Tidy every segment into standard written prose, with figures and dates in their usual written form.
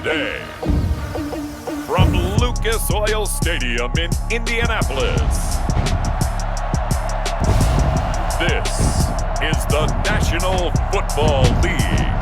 Sunday. From Lucas Oil Stadium in Indianapolis, this is the National Football League.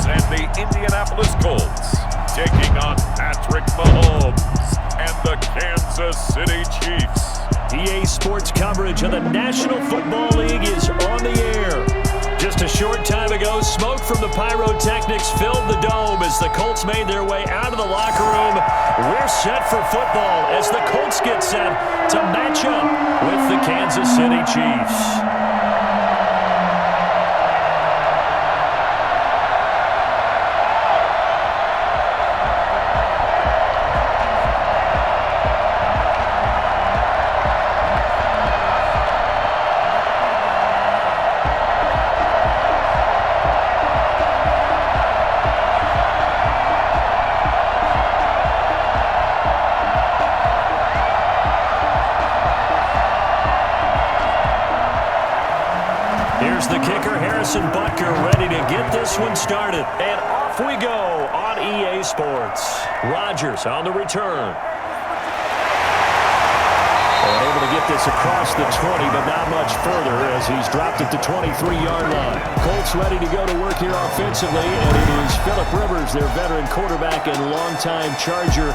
And the Indianapolis Colts taking on Patrick Mahomes and the Kansas City Chiefs. EA Sports coverage of the National Football League is on the air. Just a short time ago, smoke from the pyrotechnics filled the dome as the Colts made their way out of the locker room. We're set for football as the Colts get set to match up with the Kansas City Chiefs. Here's the kicker, Harrison Butker, ready to get this one started. And off we go on EA Sports. Rodgers on the return. And able to get this across the 20, but not much further as he's dropped at the 23-yard line. Colts ready to go to work here offensively, and it is Phillip Rivers, their veteran quarterback and longtime Charger,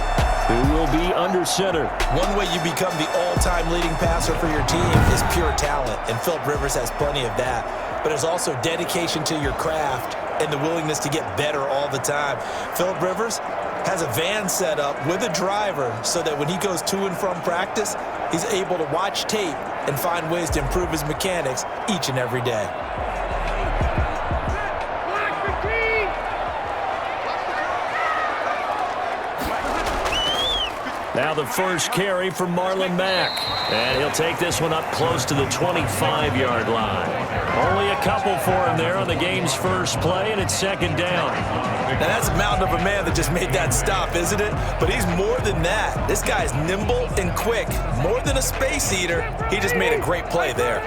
who will be under center. One way you become the all-time leading passer for your team is pure talent, and Phillip Rivers has plenty of that. But there's also dedication to your craft and the willingness to get better all the time. Phillip Rivers has a van set up with a driver so that when he goes to and from practice, he's able to watch tape and find ways to improve his mechanics each and every day. Now the first carry from Marlon Mack. And he'll take this one up close to the 25-yard line. Only a couple for him there on the game's first play, and it's second down. Now that's a mountain of a man that just made that stop, isn't it? But he's more than that. This guy's nimble and quick. More than a space eater, he just made a great play there.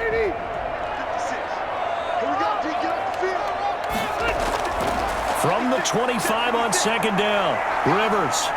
From the 25 on second down, Rivers.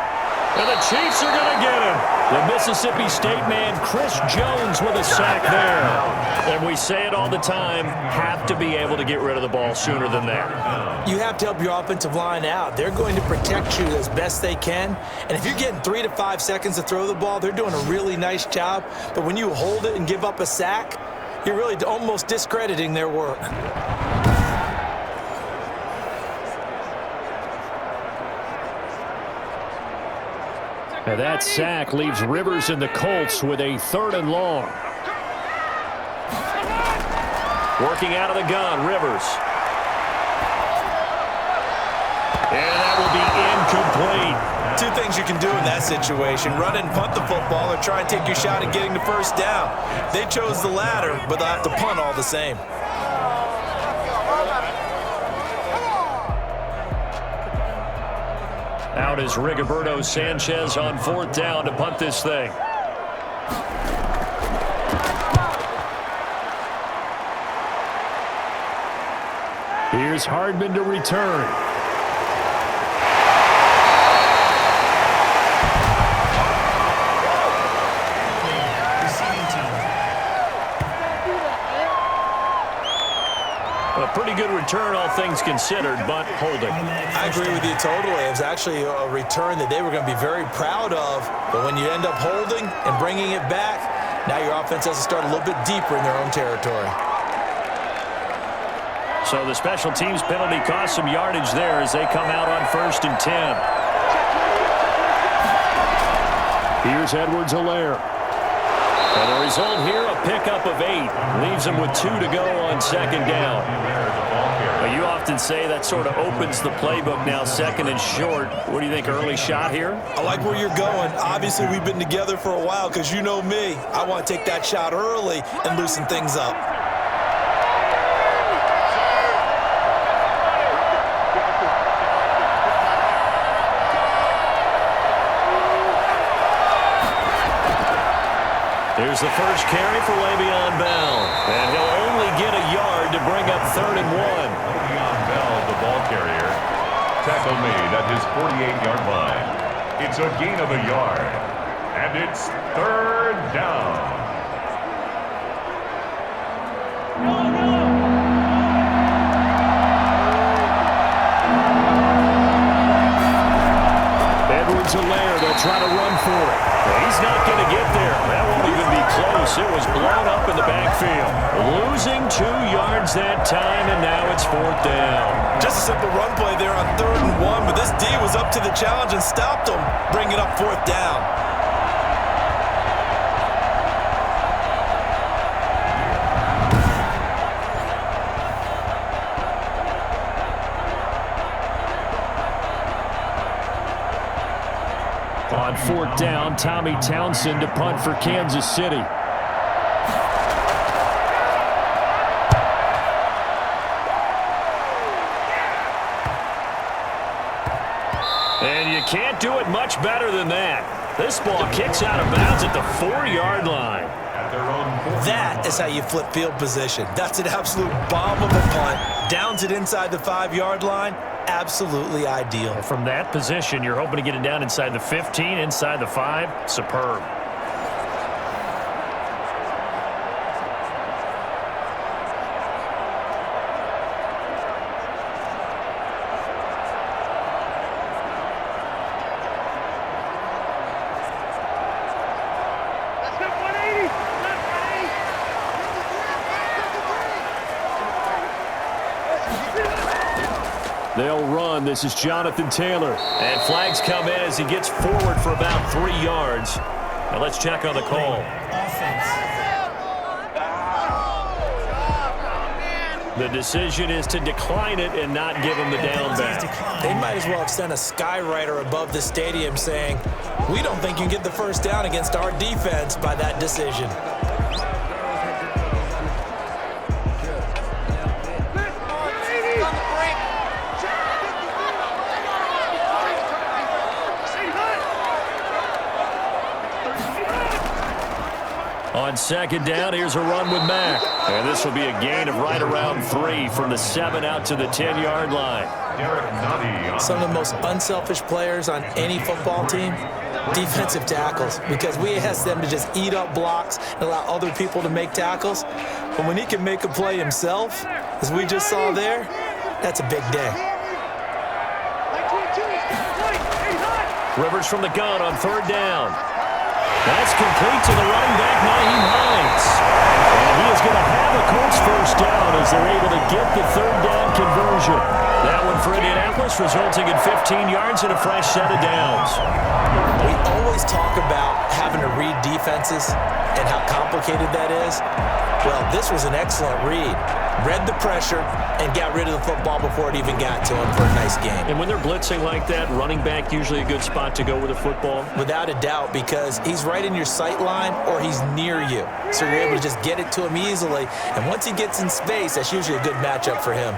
And the Chiefs are going to get him. The Mississippi State man, Chris Jones, with a sack there. And we say it all the time, have to be able to get rid of the ball sooner than that. You have to help your offensive line out. They're going to protect you as best they can. And if you're getting 3 to 5 seconds to throw the ball, they're doing a really nice job. But when you hold it and give up a sack, you're really almost discrediting their work. Now that sack leaves Rivers and the Colts with a 3rd and long. Working out of the gun, Rivers. And that will be incomplete. Two things you can do in that situation: run and punt the football, or try and take your shot at getting the first down. They chose the latter, but they'll have to punt all the same. Out is Rigoberto Sanchez on 4th down to punt this thing. Here's Hardman to return. A pretty good return, all things considered, but holding. I agree with you totally. It was actually a return that they were going to be very proud of. But when you end up holding and bringing it back, now your offense has to start a little bit deeper in their own territory. So the special teams penalty cost some yardage there as they come out on 1st and 10. Here's Edwards-Helaire. And the result here, a pickup of 8. Leaves him with 2 to go on second down. Well, you often say that sort of opens the playbook now, second and short. What do you think, early shot here? I like where you're going. Obviously, we've been together for a while because you know me. I want to take that shot early and loosen things up. Here's the first carry for Le'Veon Bell. And he'll only get a yard to bring up 3rd and 1. Le'Veon Bell, the ball carrier. Tackle made at his 48-yard line. It's a gain of a yard. And it's 3rd down. Edwards-Helaire, they'll try to run for it. He's not going to get there. That won't even be close. It was blown up in the backfield. Losing 2 yards that time, and now it's 4th down. Just a simple run play there on 3rd and 1, but this D was up to the challenge and stopped him, bringing up 4th down. On 4th down, Tommy Townsend to punt for Kansas City. And you can't do it much better than that. This ball kicks out of bounds at the 4-yard line. That is how you flip field position. That's an absolute bomb of a punt. Downs it inside the 5-yard line. Absolutely ideal. From that position, you're hoping to get it down inside the 15, inside the 5. Superb. They'll run. This is Jonathan Taylor. And flags come in as he gets forward for about 3 yards. Now let's check on the call. The decision is to decline it and not give him the down back. They might as well extend a skywriter above the stadium saying, we don't think you can get the first down against our defense by that decision. On 2nd down, here's a run with Mack. And this will be a gain of right around 3 from the 7 out to the 10-yard line. Some of the most unselfish players on any football team, defensive tackles, because we ask them to just eat up blocks and allow other people to make tackles. But when he can make a play himself, as we just saw there, that's a big day. Rivers from the gun on 3rd down. That's complete to the running back, Nyheim Hines. And he is going to have the Colts first down as they're able to get the 3rd down conversion. That one for Indianapolis, resulting in 15 yards and a fresh set of downs. We always talk about having to read defenses and how complicated that is. Well, this was an excellent read. Read the pressure and got rid of the football before it even got to him for a nice game. And when they're blitzing like that, running back usually a good spot to go with the football? Without a doubt, because he's right in your sight line or he's near you. So you're able to just get it to him easily. And once he gets in space, that's usually a good matchup for him.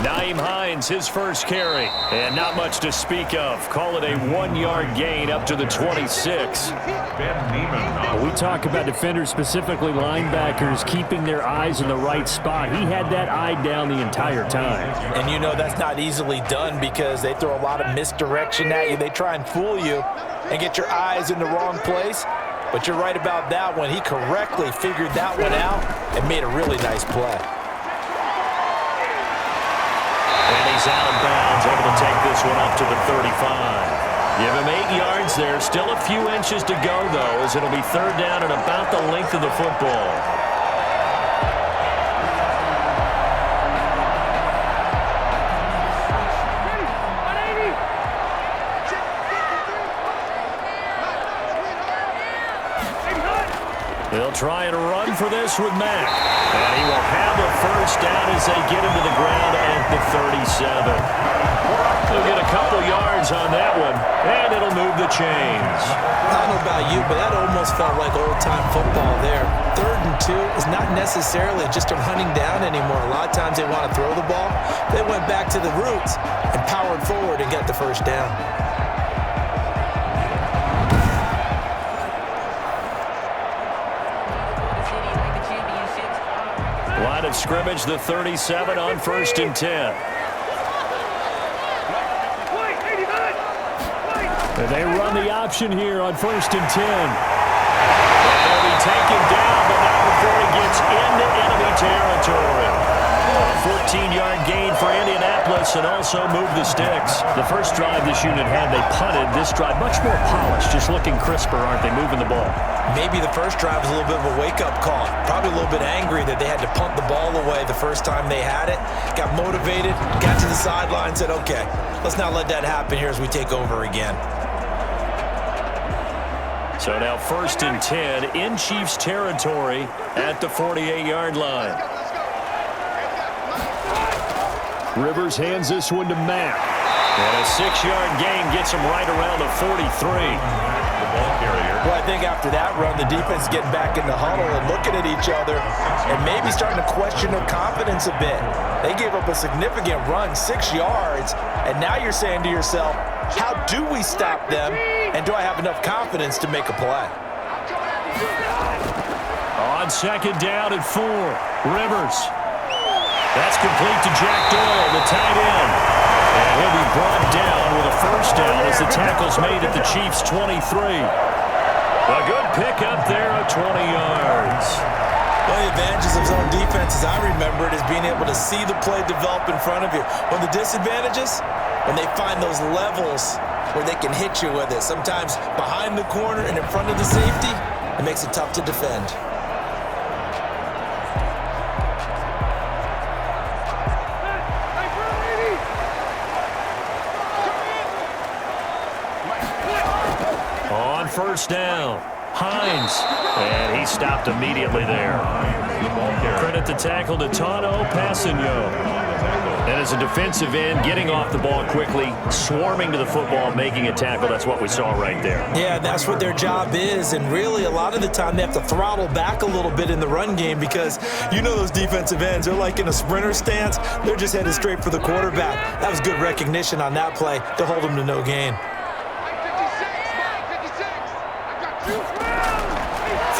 Nyheim Hines, his first carry. And not much to speak of. Call it a 1-yard gain up to the 26. We talk about defenders, specifically linebackers, keeping their eyes in the right spot. He had that eye down the entire time. And you know that's not easily done because they throw a lot of misdirection at you. They try and fool you and get your eyes in the wrong place. But you're right about that one. He correctly figured that one out and made a really nice play. And he's out of bounds, able to take this one up to the 35. Give him 8 yards there. Still a few inches to go, though, as it'll be 3rd down and about the length of the football. They'll try and run for this with Mack. And he will have a first down as they get him to the ground at the 37. They'll get a couple yards on that one, and it'll move the chains. I don't know about you, but that almost felt like old-time football there. 3rd and 2 is not necessarily just a running down anymore. A lot of times they want to throw the ball. They went back to the roots and powered forward and got the first down. Line of scrimmage, the 37 on 1st and 10. And they run the option here on 1st and 10. They'll be taken down, but not before he gets into enemy territory. A 14-yard gain for Indianapolis and also move the sticks. The first drive this unit had, they punted. This drive much more polished, just looking crisper, aren't they, moving the ball? Maybe the first drive was a little bit of a wake-up call. Probably a little bit angry that they had to punt the ball away the first time they had it. Got motivated, got to the sideline, said, okay, let's not let that happen here as we take over again. So now 1st and 10 in Chiefs territory at the 48-yard line. Rivers hands this one to Mack. And a 6-yard gain gets him right around the 43. The ball carrier. Well, I think after that run, the defense getting back in the huddle and looking at each other and maybe starting to question their confidence a bit. They gave up a significant run, 6 yards, and now you're saying to yourself, how do we stop them, and do I have enough confidence to make a play? On 2nd down and 4, Rivers. That's complete to Jack Doyle, the tight end. And he'll be brought down with a first down as the tackle's made at the Chiefs' 23. A good pickup there of 20 yards. One of the advantages of zone defense, as I remember it, is being able to see the play develop in front of you. One of the disadvantages, when they find those levels where they can hit you with it, sometimes behind the corner and in front of the safety, it makes it tough to defend. On 1st down, Hines, and he stopped immediately there. Credit the tackle to Tano Passigno. And as a defensive end, getting off the ball quickly, swarming to the football, making a tackle, that's what we saw right there. Yeah, that's what their job is, and really a lot of the time they have to throttle back a little bit in the run game because you know those defensive ends, they're like in a sprinter stance, they're just headed straight for the quarterback. That was good recognition on that play to hold them to no gain.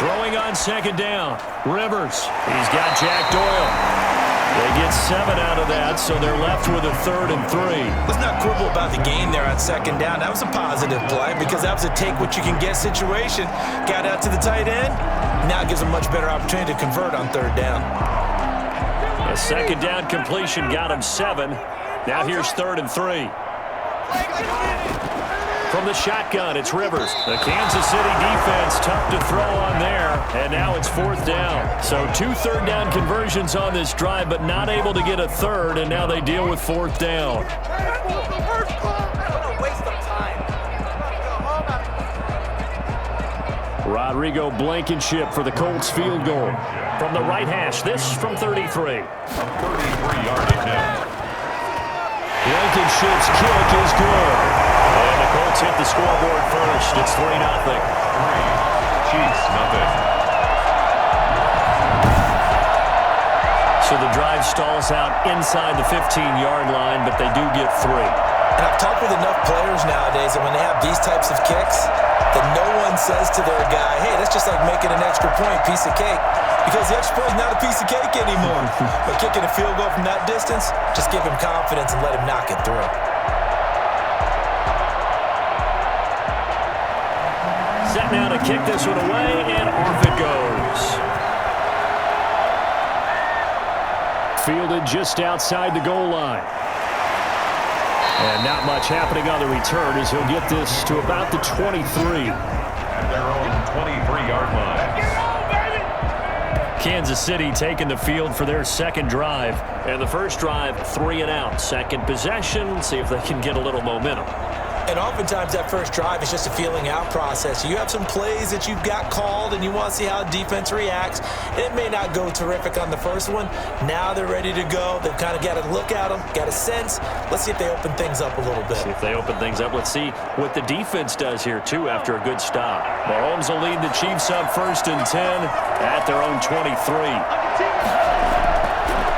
Throwing on 2nd down, Rivers. He's got Jack Doyle. They get 7 out of that, so they're left with a 3rd and 3. Let's not quibble about the gain there on 2nd down. That was a positive play because that was a take-what-you-can-get situation. Got out to the tight end. Now gives a much better opportunity to convert on 3rd down. A 2nd down completion got him 7. Now here's 3rd and 3. From the shotgun, it's Rivers. The Kansas City defense tough to throw on there, and now it's 4th down. So 2 3rd down conversions on this drive, but not able to get a 3rd, and now they deal with 4th down. Rodrigo Blankenship for the Colts field goal. From the right hash, this from 33. A 33-yard attempt. Blankenship's kick is good. And the Colts hit the scoreboard first. It's 3-0. 3, Chiefs, nothing. So the drive stalls out inside the 15-yard line, but they do get 3. And I've talked with enough players nowadays that when they have these types of kicks, that no one says to their guy, hey, that's just like making an extra point, piece of cake. Because the extra point is not a piece of cake anymore. But kicking a field goal from that distance, just give him confidence and let him knock it through. Set now to kick this one away, and off it goes. Fielded just outside the goal line. And not much happening on the return as he'll get this to about the 23. At their own 23-yard line. Kansas City taking the field for their 2nd drive. And the first drive, 3 and out. 2nd possession, see if they can get a little momentum. And oftentimes that first drive is just a feeling out process. You have some plays that you've got called and you want to see how defense reacts. It may not go terrific on the first one. Now they're ready to go. They've kind of got to look at them, got a sense. Let's see if they open things up a little bit. See if they open things up. Let's see what the defense does here, too, after a good stop. Mahomes will lead the Chiefs up 1st and 10 at their own 23.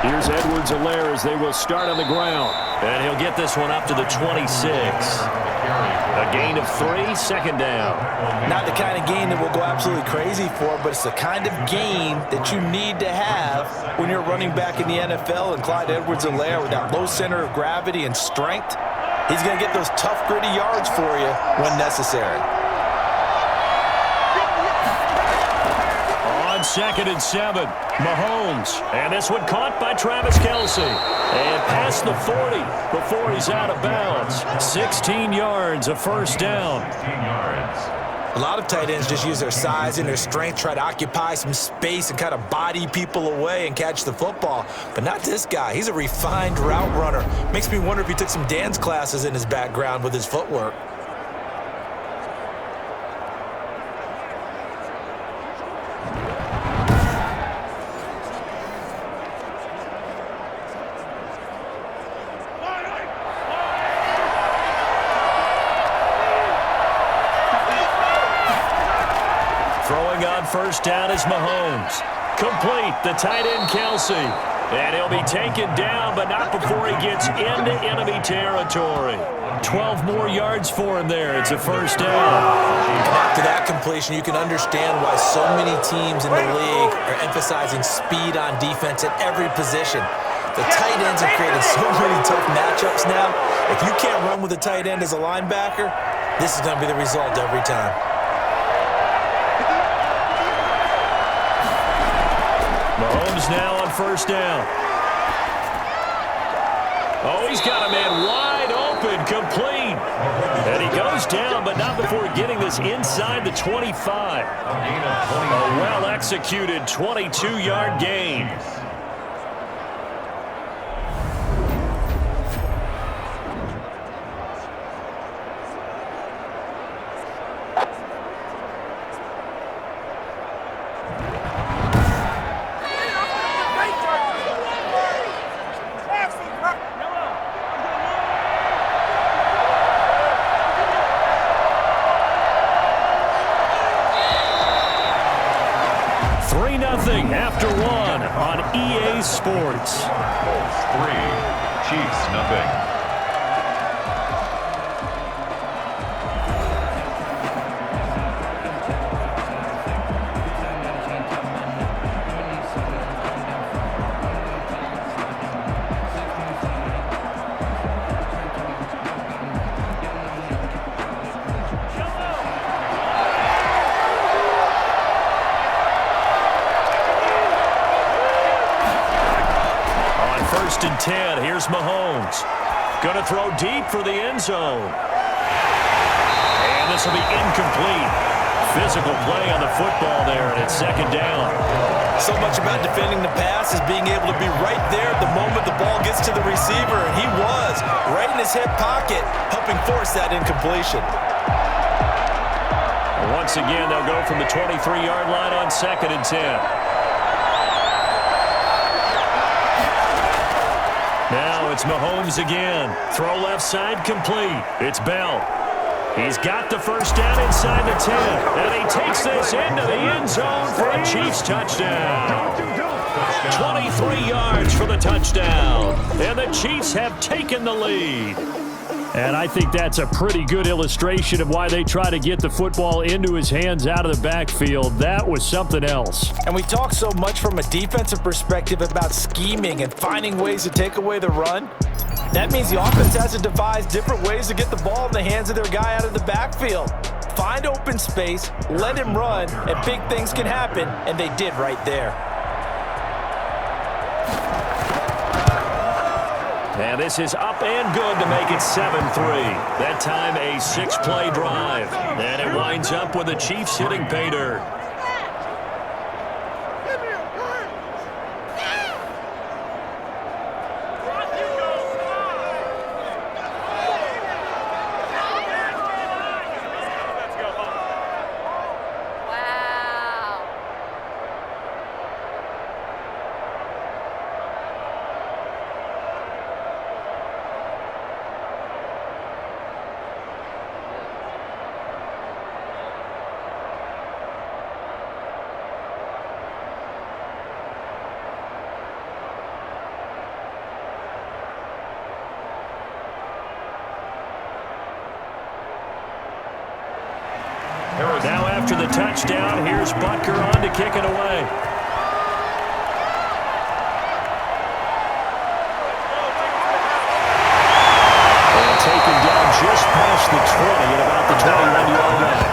Here's Edwards-Helaire as they will start on the ground. And he'll get this one up to the 26. A gain of 3, 2nd down. Not the kind of gain that we'll go absolutely crazy for, but it's the kind of gain that you need to have when you're running back in the NFL. And Clyde Edwards-Helaire, with that low center of gravity and strength, he's going to get those tough, gritty yards for you when necessary. 2nd and 7. Mahomes. And this one caught by Travis Kelce. And past the 40 before he's out of bounds. 16 yards, a 1st down. A lot of tight ends just use their size and their strength, try to occupy some space and kind of body people away and catch the football. But not this guy. He's a refined route runner. Makes me wonder if he took some dance classes in his background with his footwork. First down is Mahomes. Complete, the tight end Kelce. And he'll be taken down, but not before he gets into enemy territory. 12 more yards for him there. It's a 1st down. After that completion, you can understand why so many teams in the league are emphasizing speed on defense at every position. The tight ends have created so many tough matchups now. If you can't run with a tight end as a linebacker, this is going to be the result every time. Mahomes now on 1st down. Oh, he's got a man wide open, complete. And he goes down, but not before getting this inside the 25. A well-executed 22-yard gain. After 1 on EA Sports. Colts 3, Chiefs nothing. And 10. Here's Mahomes. Going to throw deep for the end zone. And this will be incomplete. Physical play on the football there, and it's 2nd down. So much about defending the pass is being able to be right there at the moment the ball gets to the receiver, and he was right in his hip pocket, helping force that incompletion. Once again, they'll go from the 23-yard line on 2nd and 10. Now it's Mahomes again. Throw left side complete. It's Bell. He's got the 1st down inside the 10. And he takes this into the end zone for a Chiefs touchdown. 23 yards for the touchdown. And the Chiefs have taken the lead. And I think that's a pretty good illustration of why they try to get the football into his hands out of the backfield. That was something else. And we talk so much from a defensive perspective about scheming and finding ways to take away the run. That means the offense has to devise different ways to get the ball in the hands of their guy out of the backfield. Find open space, let him run, and big things can happen, and they did right there. And this is up and good to make it 7-3. That time a 6-play drive. And it winds up with the Chiefs hitting pay dirt. Now after the touchdown, here's Butker on to kick it away. And taken down just past the 20 at about the 21-yard line.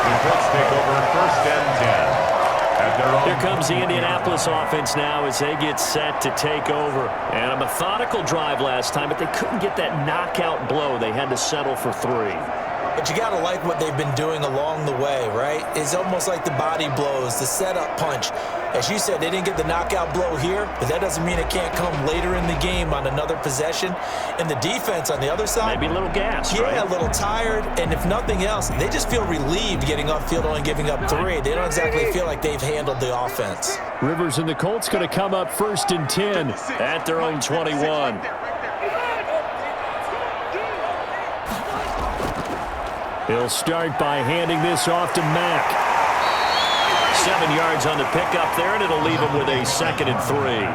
The Colts take over 1st and 10. Here comes the Indianapolis offense now as they get set to take over. And a methodical drive last time, but they couldn't get that knockout blow. They had to settle for 3. But you got to like what they've been doing along the way, right? It's almost like the body blows, the setup punch. As you said, they didn't get the knockout blow here, but that doesn't mean it can't come later in the game on another possession. And the defense on the other side, maybe a little gassed, yeah, right? a little tired. And if nothing else, they just feel relieved getting off field only giving up 3. They don't exactly feel like they've handled the offense. Rivers and the Colts going to come up 1st and 10 at their own 21. He'll start by handing this off to Mack. 7 yards on the pickup there, and it'll leave him with a 2nd and 3.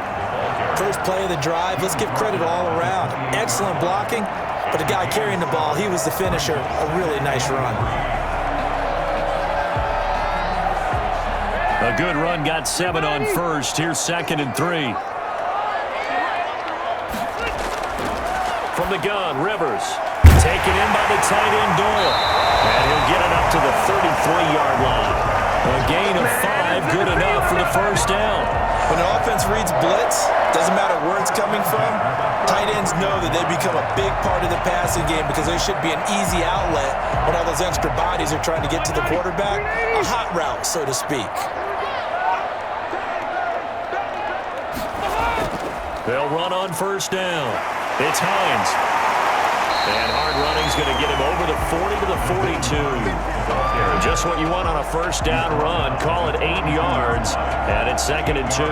First play of the drive, let's give credit all around. Excellent blocking, but the guy carrying the ball, he was the finisher. A really nice run. A good run, got 7 on first. Here's 2nd and 3. From the gun, Rivers. Taken in by the tight end Doyle. And he'll get it up to the 33-yard line. A gain of 5, good enough for the 1st down. When an offense reads blitz, doesn't matter where it's coming from, tight ends know that they become a big part of the passing game because they should be an easy outlet when all those extra bodies are trying to get to the quarterback. A hot route, so to speak. They'll run on 1st down. It's Hines. And hard running's going to get him over the 40 to the 42. Just what you want on a 1st down run. Call it 8 yards. And it's 2nd and 2.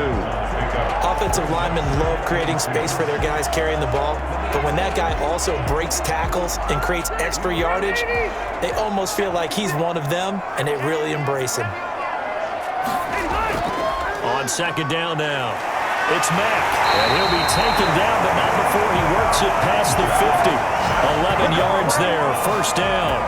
Offensive linemen love creating space for their guys carrying the ball. But when that guy also breaks tackles and creates extra yardage, they almost feel like he's one of them, and they really embrace him. On 2nd down now. It's Mack, and he'll be taken down, but not before he works it past the 50. 11 yards there, 1st down.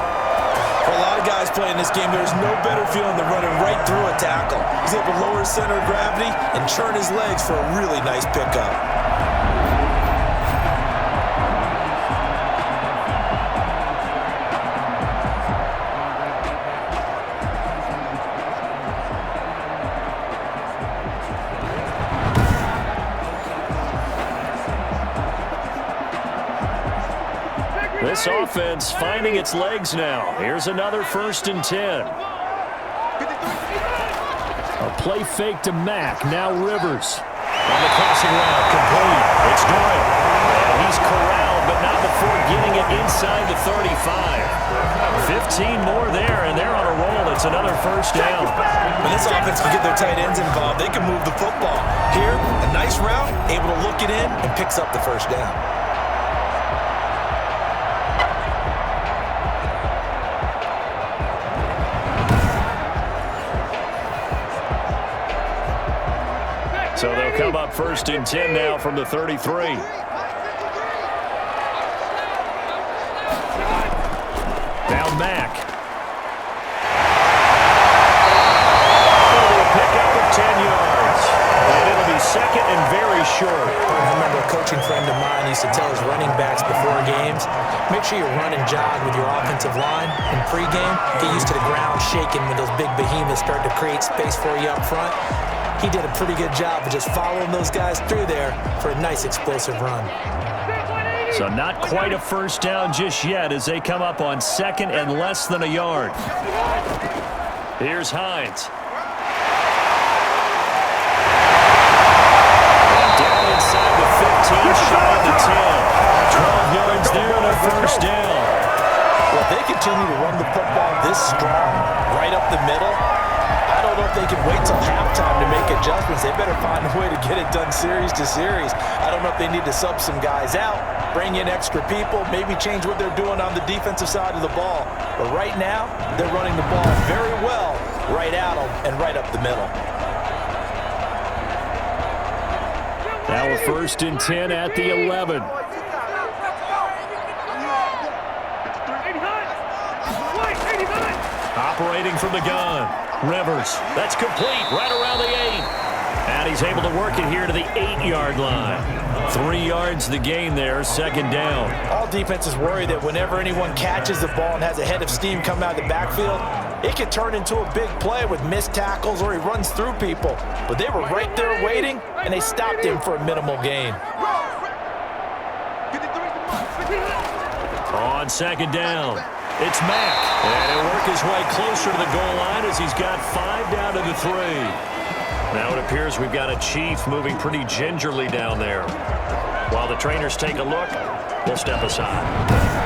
For a lot of guys playing this game, there's no better feeling than running right through a tackle. He's able to lower his center of gravity and churn his legs for a really nice pickup. This offense finding its legs now. Here's another 1st and 10. A play fake to Mack. Now Rivers. On the crossing route, complete. It's Doyle. And he's corralled, but not before getting it inside the 35. 15 more there, and they're on a roll. It's another 1st down. When this offense can get their tight ends involved, they can move the football. Here, a nice route, able to look it in, and picks up the 1st down. So they'll come up 1st and 10 now from the 33. Now Mack. A pickup of 10 yards. And it'll be 2nd and very short. I remember a coaching friend of mine used to tell his running backs before games, make sure you run and jog with your offensive line in pregame. Get used to the ground shaking when those big behemoths start to create space for you up front. He did a pretty good job of just following those guys through there for a nice explosive run. So not quite a 1st down just yet as they come up on 2nd and less than a yard. Here's Hines. And down inside the 15, shy of the 10. 12 yards there and a 1st down. Well, if they continue to run the football this strong, right up the middle, I don't know if they can wait till halftime to make adjustments. They better find a way to get it done series to series. I don't know if they need to sub some guys out, bring in extra people, maybe change what they're doing on the defensive side of the ball. But right now, they're running the ball very well right at them and right up the middle. Now a 1st and 10 at the 11. Operating from the gun. Rivers. That's complete right around the 8. And he's able to work it here to the 8-yard line. 3 yards the gain there, second down. All defenses worry that whenever anyone catches the ball and has a head of steam come out of the backfield, it could turn into a big play with missed tackles or he runs through people. But they were right there waiting, and they stopped him for a minimal gain. On second down, it's Mack. And he'll work his way closer to the goal line as he's got 5 down to the 3. Now it appears we've got a Chief moving pretty gingerly down there. While the trainers take a look, we'll step aside.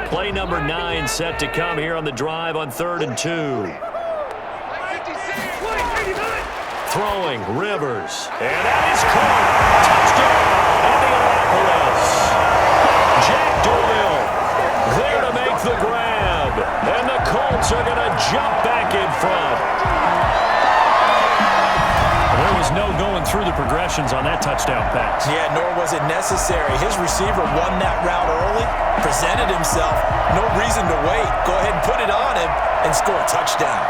Play number 9 set to come here on the drive on 3rd and 2. Throwing, Rivers. And that is caught. Touchdown, Indianapolis. Jack Doyle there to make the grab. And the Colts are going to jump back in front. There was no going through the progressions on that touchdown pass. Yeah, nor was it necessary. His receiver won that route early, presented himself, no reason to wait. Go ahead and put it on him and score a touchdown.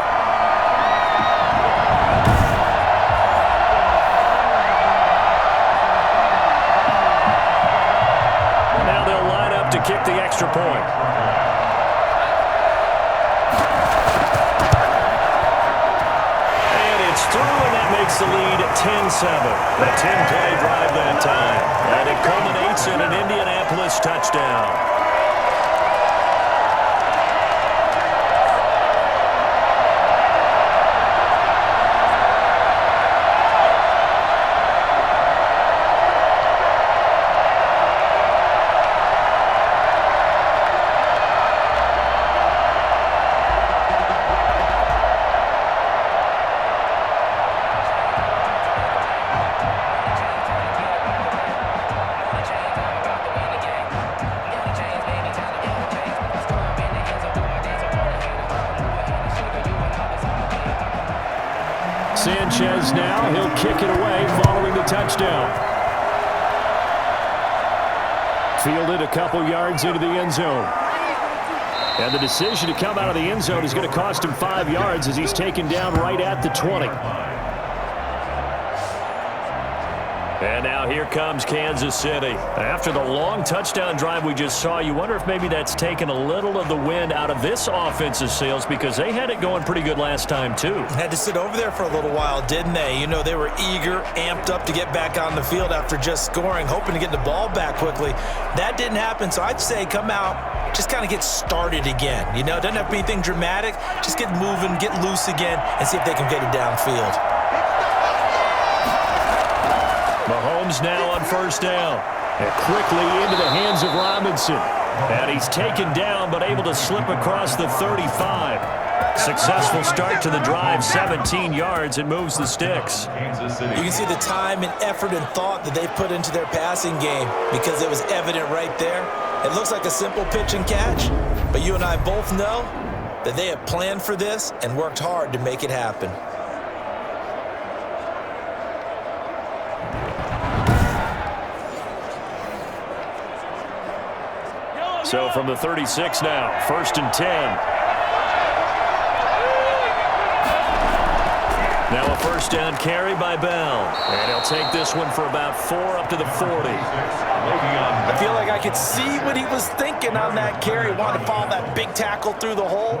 Now they'll line up to kick the extra point. Through, and that makes the lead 10-7. A 10-play drive that time. And it culminates in an Indianapolis touchdown. Sanchez now, he'll kick it away following the touchdown. Fielded a couple yards into the end zone. And the decision to come out of the end zone is going to cost him 5 yards as he's taken down right at the 20. And now here comes Kansas City. After the long touchdown drive we just saw, you wonder if maybe that's taken a little of the wind out of this offense's sails because they had it going pretty good last time too. Had to sit over there for a little while, didn't they? You know, they were eager, amped up to get back on the field after just scoring, hoping to get the ball back quickly. That didn't happen, so I'd say come out, just kind of get started again. You know, it doesn't have to be anything dramatic. Just get moving, get loose again, and see if they can get it downfield. Mahomes now on first down. And quickly into the hands of Robinson. And he's taken down but able to slip across the 35. Successful start to the drive, 17 yards, and moves the sticks. You can see the time and effort and thought that they put into their passing game because it was evident right there. It looks like a simple pitch and catch, but you and I both know that they have planned for this and worked hard to make it happen. So from the 36 now, 1st and 10. Now a first down carry by Bell. And he'll take this one for about 4 up to the 40. I feel like I could see what he was thinking on that carry. Wanted to follow that big tackle through the hole.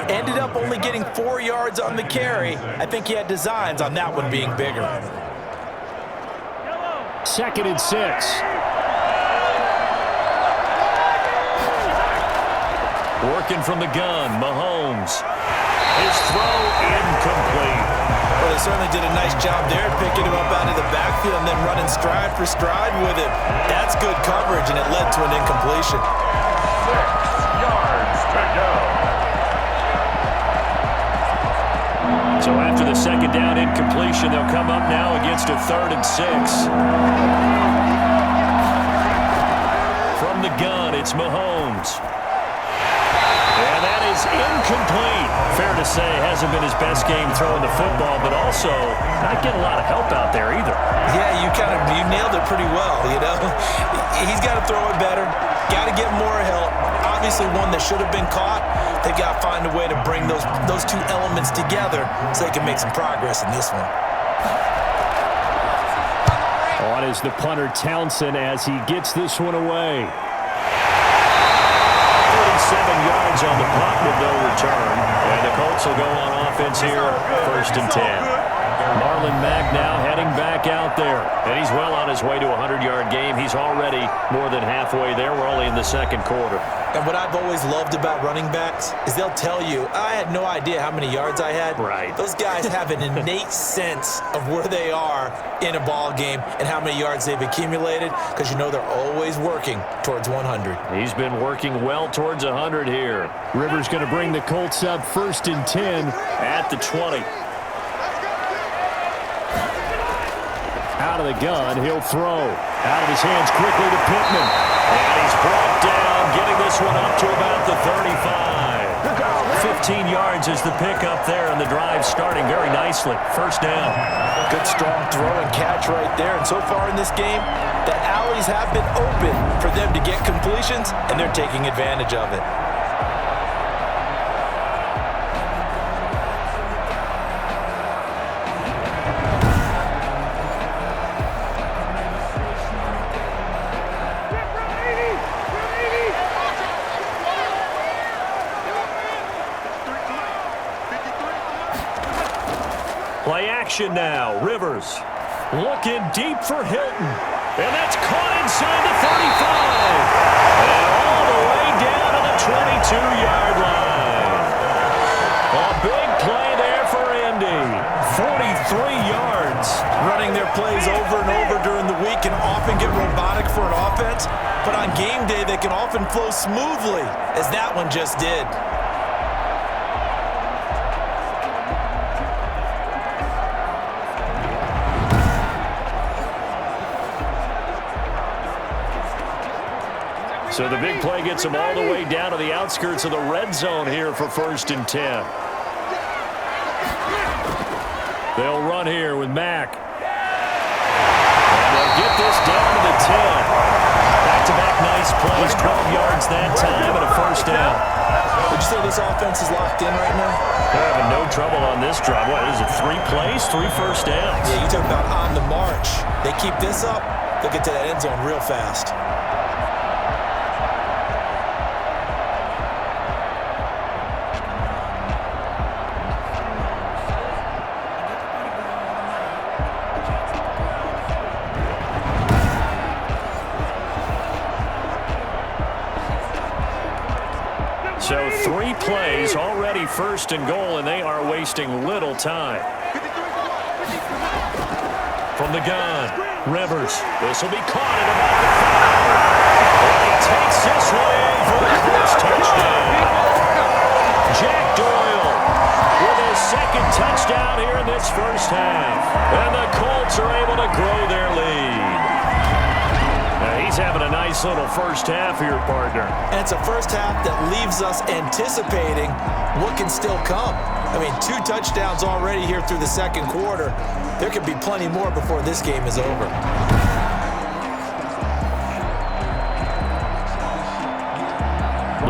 Ended up only getting 4 yards on the carry. I think he had designs on that one being bigger. 2nd and 6. Working from the gun, Mahomes. His throw incomplete. Well, they certainly did a nice job there picking him up out of the backfield and then running stride for stride with it. That's good coverage, and it led to an incompletion. 6 yards to go. So after the second down incompletion, they'll come up now against a 3rd and 6. From the gun, it's Mahomes. And that is incomplete. Fair to say, hasn't been his best game throwing the football, but also not getting a lot of help out there either. Yeah, you nailed it pretty well, you know. He's got to throw it better. Got to get more help. Obviously one that should have been caught. They got to find a way to bring those two elements together so they can make some progress in this one. On is the punter Townsend as he gets this one away. 37 yards on the punt with no return. And the Colts will go on offense here, 1st and 10. Marlon Mack now heading back out there. And he's well on his way to a 100-yard game. He's already more than halfway there. We're only in the 2nd quarter. And what I've always loved about running backs is they'll tell you, I had no idea how many yards I had. Right. Those guys have an innate sense of where they are in a ball game and how many yards they've accumulated because you know they're always working towards 100. He's been working well towards 100 here. Rivers going to bring the Colts up 1st and 10 at the 20. Out of the gun, he'll throw. Out of his hands quickly to Pittman. And he's brought down, getting this one up to about the 35. 15 yards is the pickup there, and the drive starting very nicely. 1st down. Good strong throw and catch right there. And so far in this game, the alleys have been open for them to get completions, and they're taking advantage of it. Play action now. Rivers looking deep for Hilton. And that's caught inside the 35. And all the way down to the 22-yard line. A big play there for Indy. 43 yards. Running their plays over and over during the week can often get robotic for an offense, but on game day they can often flow smoothly, as that one just did. So the big play gets them all the way down to the outskirts of the red zone here for 1st and 10. They'll run here with Mack. And they'll get this down to the 10. Back-to-back nice plays, 12 yards that time and a 1st down. Would you say this offense is locked in right now? They're having no trouble on this drive. What is it, 3 plays, 3 1st downs? Yeah, you talk about on the march. They keep this up, they'll get to that end zone real fast. So 3 plays, already 1st and goal, and they are wasting little time. From the gun, Rivers. This will be caught at about the 5. And he takes this one in for the first touchdown. Jack Doyle with his 2nd touchdown here in this 1st half. And the Colts are able to grow their lead. He's having a nice little 1st half here, partner. And it's a 1st half that leaves us anticipating what can still come. I mean, 2 touchdowns already here through the 2nd quarter. There could be plenty more before this game is over.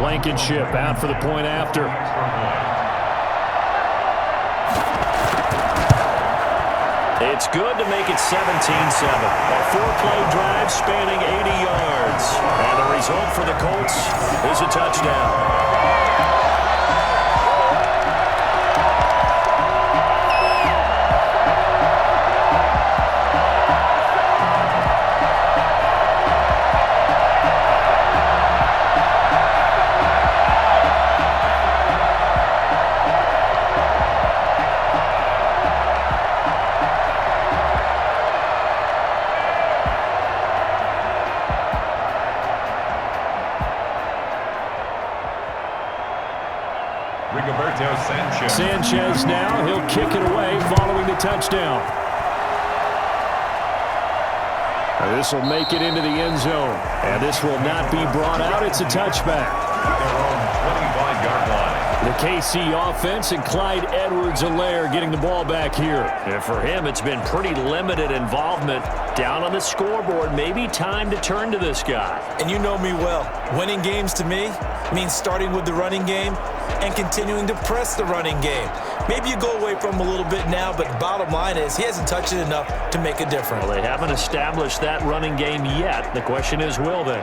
Blankenship out for the point after. It's good to make it 17-7. A 4-play drive spanning 80 yards. And the result for the Colts is a touchdown. he'll kick it away following the touchdown. This will make it into the end zone. And this will not be brought out. It's a touchback. Their own 25-yard line. The KC offense and Clyde Edwards-Helaire getting the ball back here. And for him, it's been pretty limited involvement down on the scoreboard. Maybe time to turn to this guy. And you know me well. Winning games to me means starting with the running game and continuing to press the running game. Maybe you go away from him a little bit now, but bottom line is he hasn't touched it enough to make a difference. Well, they haven't established that running game yet. The question is, will they?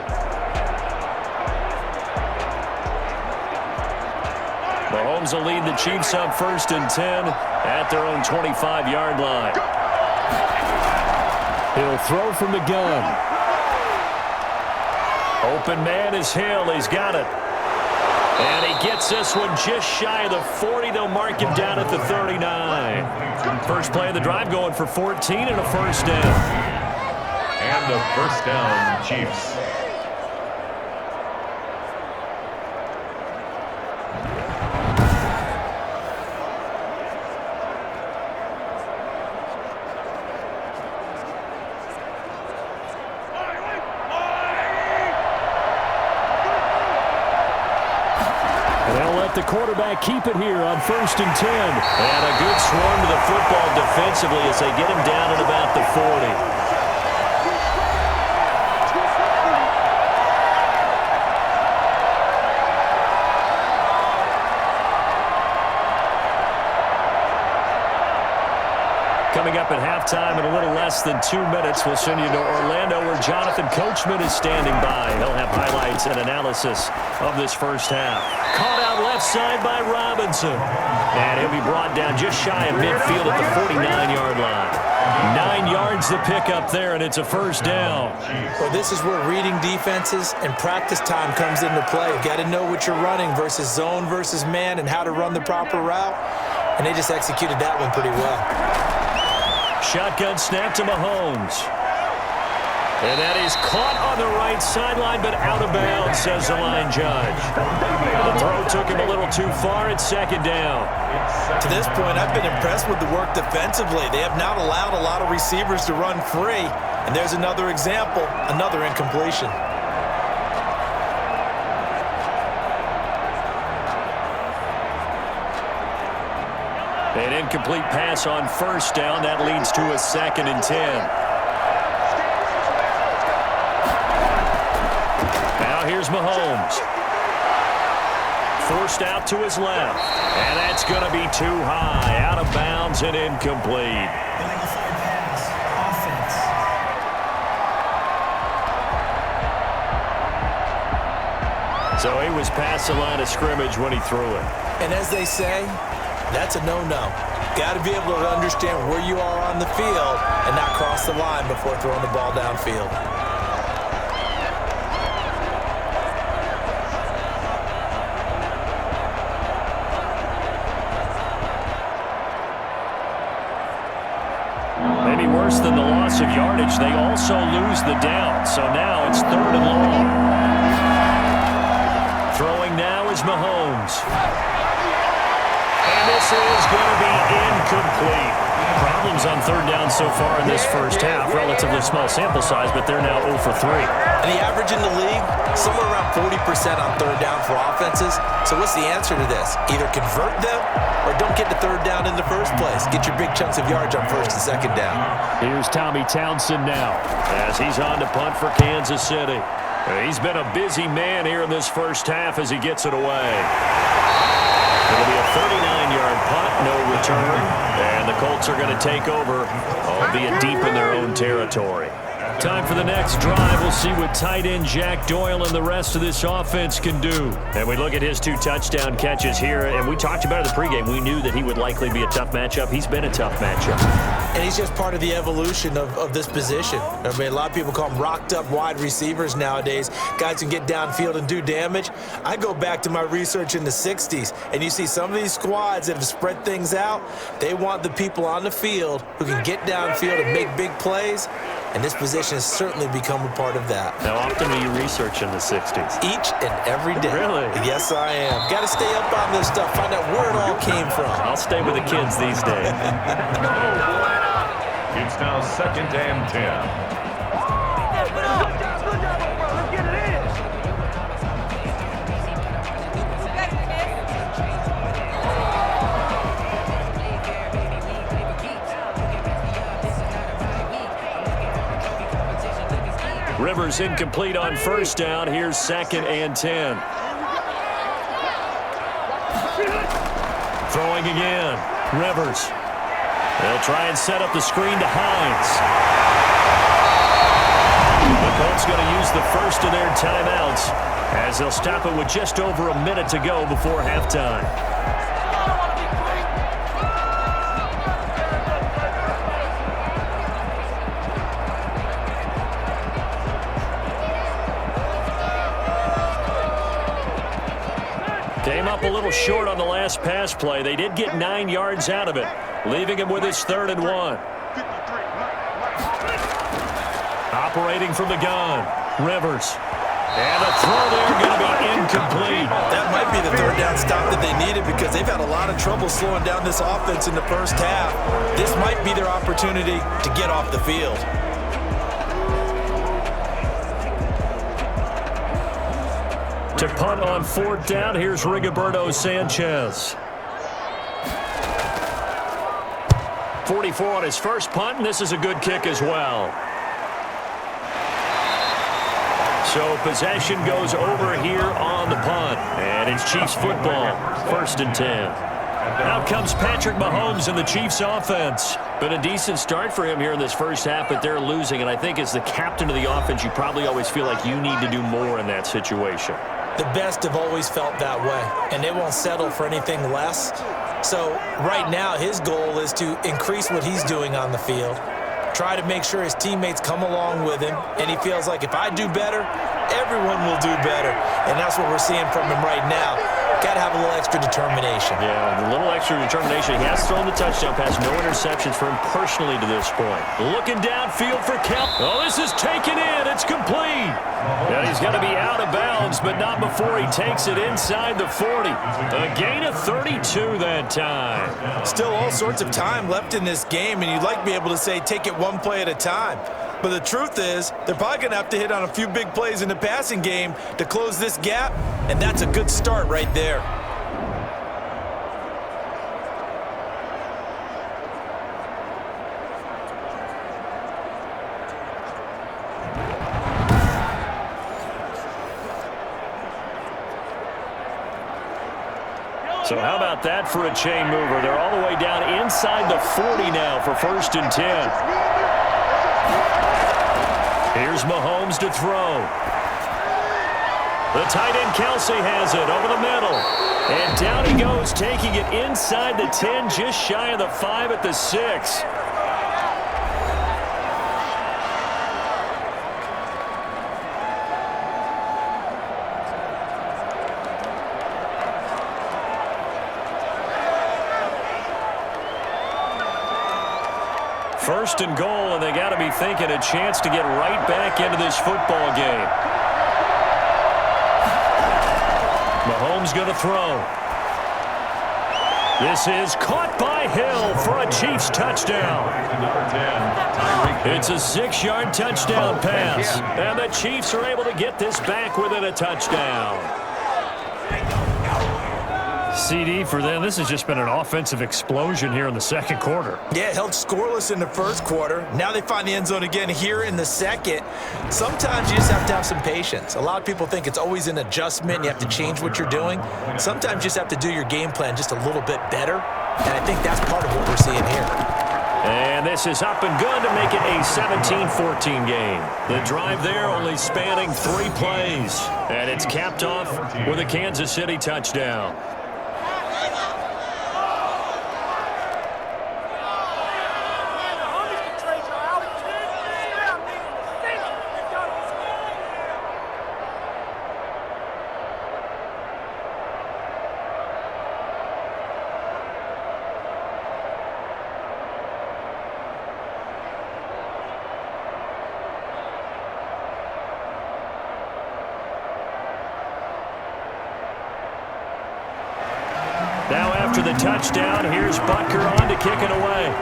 Mahomes will lead the Chiefs up 1st and 10 at their own 25-yard line. He'll throw from the gun. Open man is Hill. He's got it. And he gets this one just shy of the 40. They'll mark him down at the 39. First play of the drive going for 14 and a first down. And the first down, Chiefs. The quarterback keep it here on 1st and 10. And a good swarm to the football defensively as they get him down at about the 40. Coming up at halftime in a little less than 2 minutes, we'll send you to Orlando where Jonathan Coachman is standing by. He'll have highlights and analysis of this first half. Caught out left side by Robinson. And he'll be brought down just shy of midfield at the 49-yard line. 9 yards to pick up there, and it's a first down. Well, this is where reading defenses and practice time comes into play. You've got to know what you're running versus zone versus man and how to run the proper route. And they just executed that one pretty well. Shotgun snap to Mahomes. And that is caught on the right sideline, but out of bounds, says the line judge. The throw took him a little too far. It's second down. To this point, I've been impressed with the work defensively. They have not allowed a lot of receivers to run free. And there's another example, another incompletion. An incomplete pass on first down. That leads to a 2nd and 10. Now here's Mahomes. Forced out to his left. And that's going to be too high. Out of bounds and incomplete. So he was past the line of scrimmage when he threw it. And as they say, that's a no-no. Got to be able to understand where you are on the field and not cross the line before throwing the ball downfield. Maybe worse than the loss of yardage, they also lose the down. So now it's 3rd and long. Throwing now is Mahomes. And this is going to be incomplete. Problems on 3rd down so far in this first half. Relatively small sample size, but they're now 0 for 3. And the average in the league, somewhere around 40% on 3rd down for offenses. So what's the answer to this? Either convert them or don't get to 3rd down in the first place. Get your big chunks of yards on 1st and 2nd down. Here's Tommy Townsend now as he's on to punt for Kansas City. He's been a busy man here in this first half as he gets it away. It'll be a 39-yard punt, no return, and the Colts are going to take over, albeit deep in their own territory. Time for the next drive. We'll see what tight end Jack Doyle and the rest of this offense can do. And we look at his 2 touchdown catches here, and we talked about it in the pregame. We knew that he would likely be a tough matchup. He's been a tough matchup. And he's just part of the evolution of this position. I mean, a lot of people call them rocked-up wide receivers nowadays, guys who can get downfield and do damage. I go back to my research in the 60s, and you see some of these squads that have spread things out. They want the people on the field who can get downfield and make big plays. and this position has certainly become a part of that. How often are you researching the 60s? Each and every day. Really? Yes, I am. Got to stay up on this stuff, find out where it all came from. I'll stay with the kids these days. It's now 2nd and 10. Rivers incomplete on first down. Here's 2nd and 10. Throwing again. Rivers. They'll try and set up the screen to Hines. The Colts going to use the first of their timeouts as they'll stop it with just over a minute to go before halftime. Came up a little short on the last pass play. They did get 9 yards out of it, leaving him with his 3rd and 1. Operating from the gun, Rivers. And a throw there going to be incomplete. That might be the 3rd down stop that they needed because they've had a lot of trouble slowing down this offense in the first half. This might be their opportunity to get off the field. To punt on 4th down, here's Rigoberto Sanchez. 44 on his first punt, and this is a good kick as well. So possession goes over here on the punt, and it's Chiefs football, 1st and 10. Out comes Patrick Mahomes in the Chiefs offense. Been a decent start for him here in this first half, but they're losing, and I think as the captain of the offense, you probably always feel like you need to do more in that situation. The best have always felt that way, and they won't settle for anything less. So right now, his goal is to increase what he's doing on the field, try to make sure his teammates come along with him, and he feels like if I do better, everyone will do better. And that's what we're seeing from him right now. Got to have a little extra determination. Yeah, a little extra determination. He has thrown the touchdown pass. No interceptions for him personally to this point. Looking downfield for Kelp. Oh, this is taken in. It's complete. And he's going to be out of bounds, but not before he takes it inside the 40. A gain of 32 that time. Still all sorts of time left in this game, and you'd like to be able to say take it one play at a time. But the truth is, they're probably going to have to hit on a few big plays in the passing game to close this gap, and that's a good start right there. So how about that for a chain mover? They're all the way down inside the 40 now for 1st and 10. Here's Mahomes to throw. The tight end Kelsey has it over the middle. And down he goes, taking it inside the 10, just shy of the 5 at the 6. First and goal, and they got to be thinking a chance to get right back into this football game. Mahomes going to throw. This is caught by Hill for a Chiefs touchdown. It's a 6-yard touchdown pass, and the Chiefs are able to get this back within a touchdown. CD for them. This has just been an offensive explosion here in the second quarter. Yeah, held scoreless in the first quarter. Now they find the end zone again here in the second. Sometimes you just have to have some patience. A lot of people think it's always an adjustment. You have to change what you're doing. Sometimes you just have to do your game plan just a little bit better. And I think that's part of what we're seeing here. And this is up and good to make it a 17-14 game. The drive there only spanning 3 plays. And it's capped off with a Kansas City touchdown. after the touchdown. Here's Butker on to kick it away.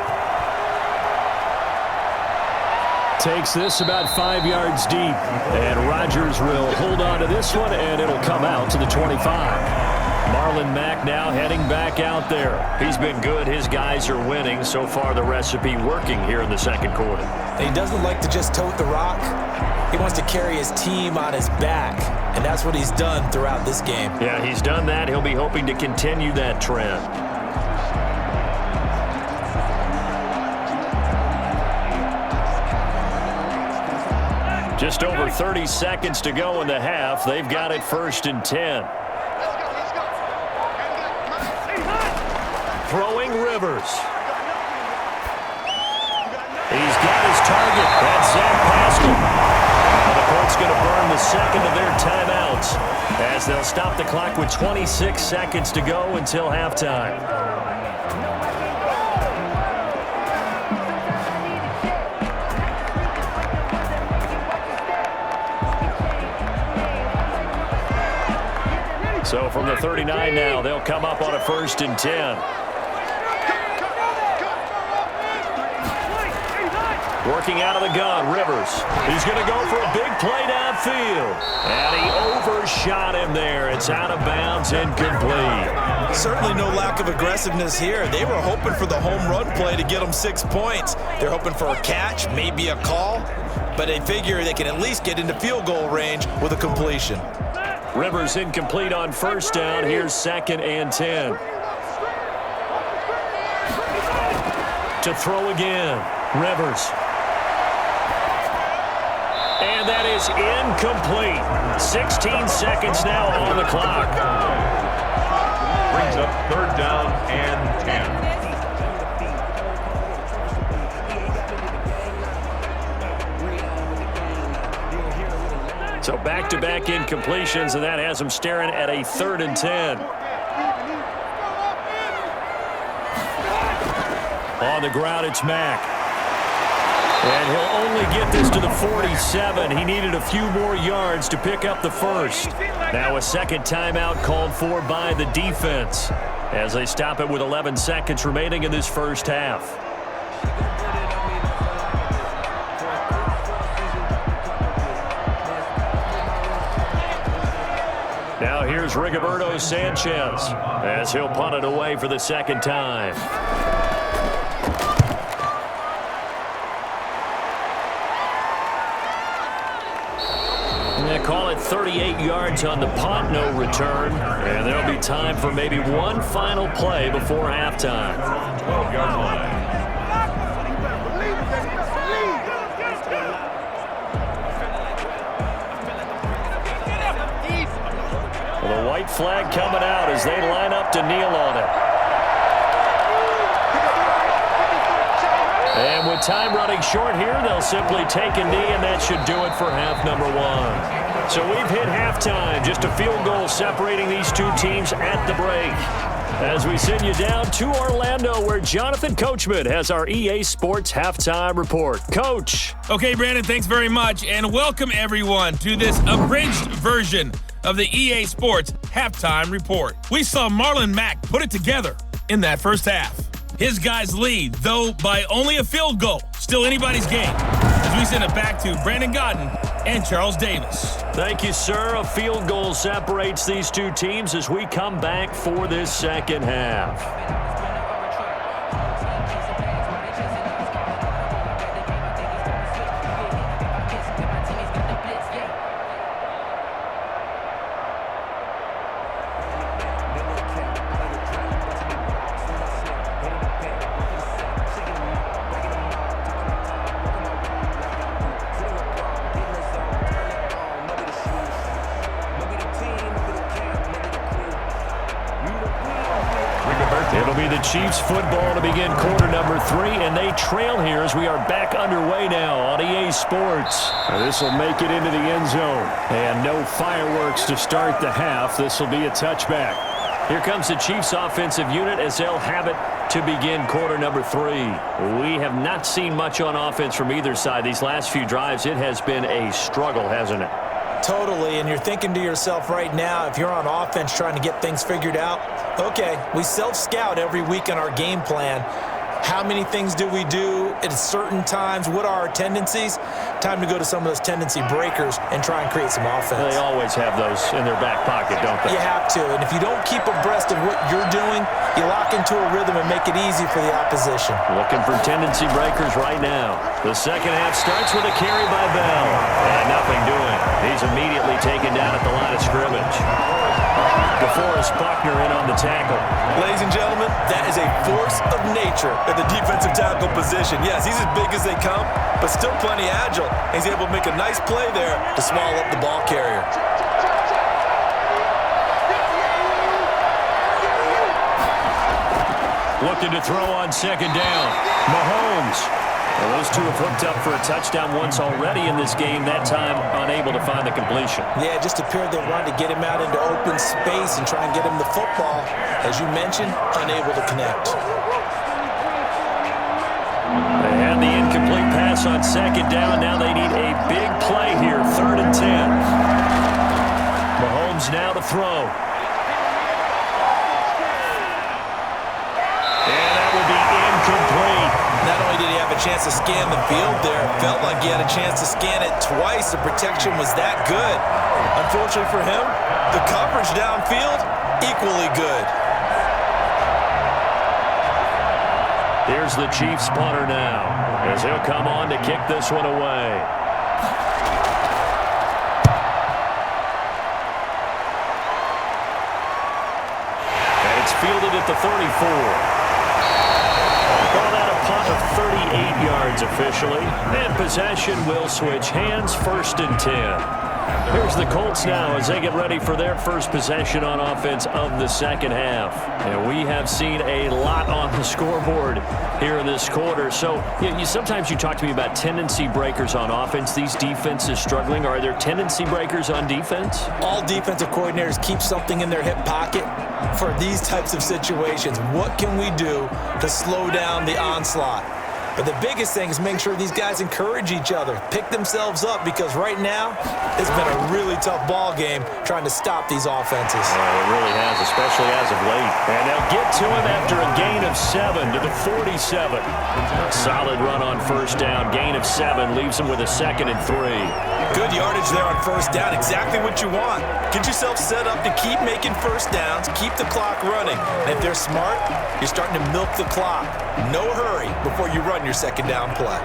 Takes this about 5 yards deep. And Rodgers will hold on to this one, and it'll come out to the 25. Marlon Mack now heading back out there. He's been good. His guys are winning. So far, the recipe working here in the second quarter. He doesn't like to just tote the rock. He wants to carry his team on his back, and that's what he's done throughout this game. Yeah, he's done that. He'll be hoping to continue that trend. Just over 30 seconds to go in the half. They've got it 1st and 10. Throwing Rivers. He's got his target. That's Zach Pascal. Now the Colts going to burn the second of their timeouts as they'll stop the clock with 26 seconds to go until halftime. So from the 39 now, they'll come up on a 1st and 10. Working out of the gun, Rivers. He's going to go for a big play downfield. And he overshot him there. It's out of bounds, incomplete. Certainly no lack of aggressiveness here. They were hoping for the home run play to get them 6 points. They're hoping for a catch, maybe a call, but they figure they can at least get into field goal range with a completion. Rivers incomplete on 1st down. Here's 2nd and 10. To throw again, Rivers. And that is incomplete. 16 seconds now on the clock. Brings up 3rd down and 10. So back-to-back incompletions, and that has them staring at a 3rd and 10. On the ground, it's Mack. And he'll only get this to the 47. He needed a few more yards to pick up the first. Now a second timeout called for by the defense as they stop it with 11 seconds remaining in this first half. Now here's Rigoberto Sanchez as he'll punt it away for the second time. They call it 38 yards on the punt, no return. And there'll be time for maybe one final play before halftime. 12-yard line. Well, the white flag coming out as they line up to kneel on it. And with time running short here, they'll simply take a knee, and that should do it for half number 1. So we've hit halftime. Just a field goal separating these two teams at the break. As we send you down to Orlando, where Jonathan Coachman has our EA Sports Halftime Report. Coach. Okay, Brandon, thanks very much, and welcome everyone to this abridged version of the EA Sports Halftime Report. We saw Marlon Mack put it together in that first half. His guys lead, though by only a field goal. Still anybody's game. As we send it back to Brandon Godden and Charles Davis. Thank you, sir. A field goal separates these two teams as we come back for this second half. It'll be the Chiefs football to begin quarter number 3, and they trail here as we are back underway now on EA Sports. This will make it into the end zone, and no fireworks to start the half. This will be a touchback. Here comes the Chiefs offensive unit as they'll have it to begin quarter number 3. We have not seen much on offense from either side. These last few drives, it has been a struggle, hasn't it? Totally, and you're thinking to yourself right now, if you're on offense trying to get things figured out, Okay, we self-scout every week in our game plan. How many things do we do at certain times? What are our tendencies? Time to go to some of those tendency breakers and try and create some offense. They always have those in their back pocket, don't they? You have to, and if you don't keep abreast of what you're doing, you lock into a rhythm and make it easy for the opposition. Looking for tendency breakers right now. The second half starts with a carry by Bell. And nothing doing. He's immediately taken down at the line of scrimmage. DeForest Buckner in on the tackle. Ladies and gentlemen, that is a force of nature at the defensive tackle position. Yes, he's as big as they come, but still plenty agile. He's able to make a nice play there to swallow up the ball carrier. Looking to throw on second down. Mahomes. Well, those two have hooked up for a touchdown once already in this game, that time unable to find the completion. Yeah, just appeared they wanted to get him out into open space and try and get him the football. As you mentioned, unable to connect. They had the incomplete pass on second down. Now they need a big play here, 3rd and 10. Mahomes now to throw. And that will be incomplete. Not only did he have a chance to scan the field there, it felt like he had a chance to scan it twice. The protection was that good. Unfortunately for him, the coverage downfield, equally good. Here's the Chiefs punter now, as he'll come on to kick this one away. And it's fielded at the 34. Call that a punt of 38 yards officially. And possession will switch hands, 1st and 10. Here's the Colts now as they get ready for their first possession on offense of the second half. And we have seen a lot on the scoreboard here in this quarter. So sometimes you talk to me about tendency breakers on offense. These defenses struggling. Are there tendency breakers on defense? All defensive coordinators keep something in their hip pocket for these types of situations. What can we do to slow down the onslaught? But the biggest thing is making sure these guys encourage each other, pick themselves up, because right now it's been a really tough ball game trying to stop these offenses. It really has, especially as of late. And they'll get to him after a gain of 7 to the 47. A solid run on first down. Gain of 7 leaves them with a 2nd and 3. Good yardage there on first down. Exactly what you want. Get yourself set up to keep making first downs, keep the clock running. And if they're smart, you're starting to milk the clock. No hurry before you run your second down play.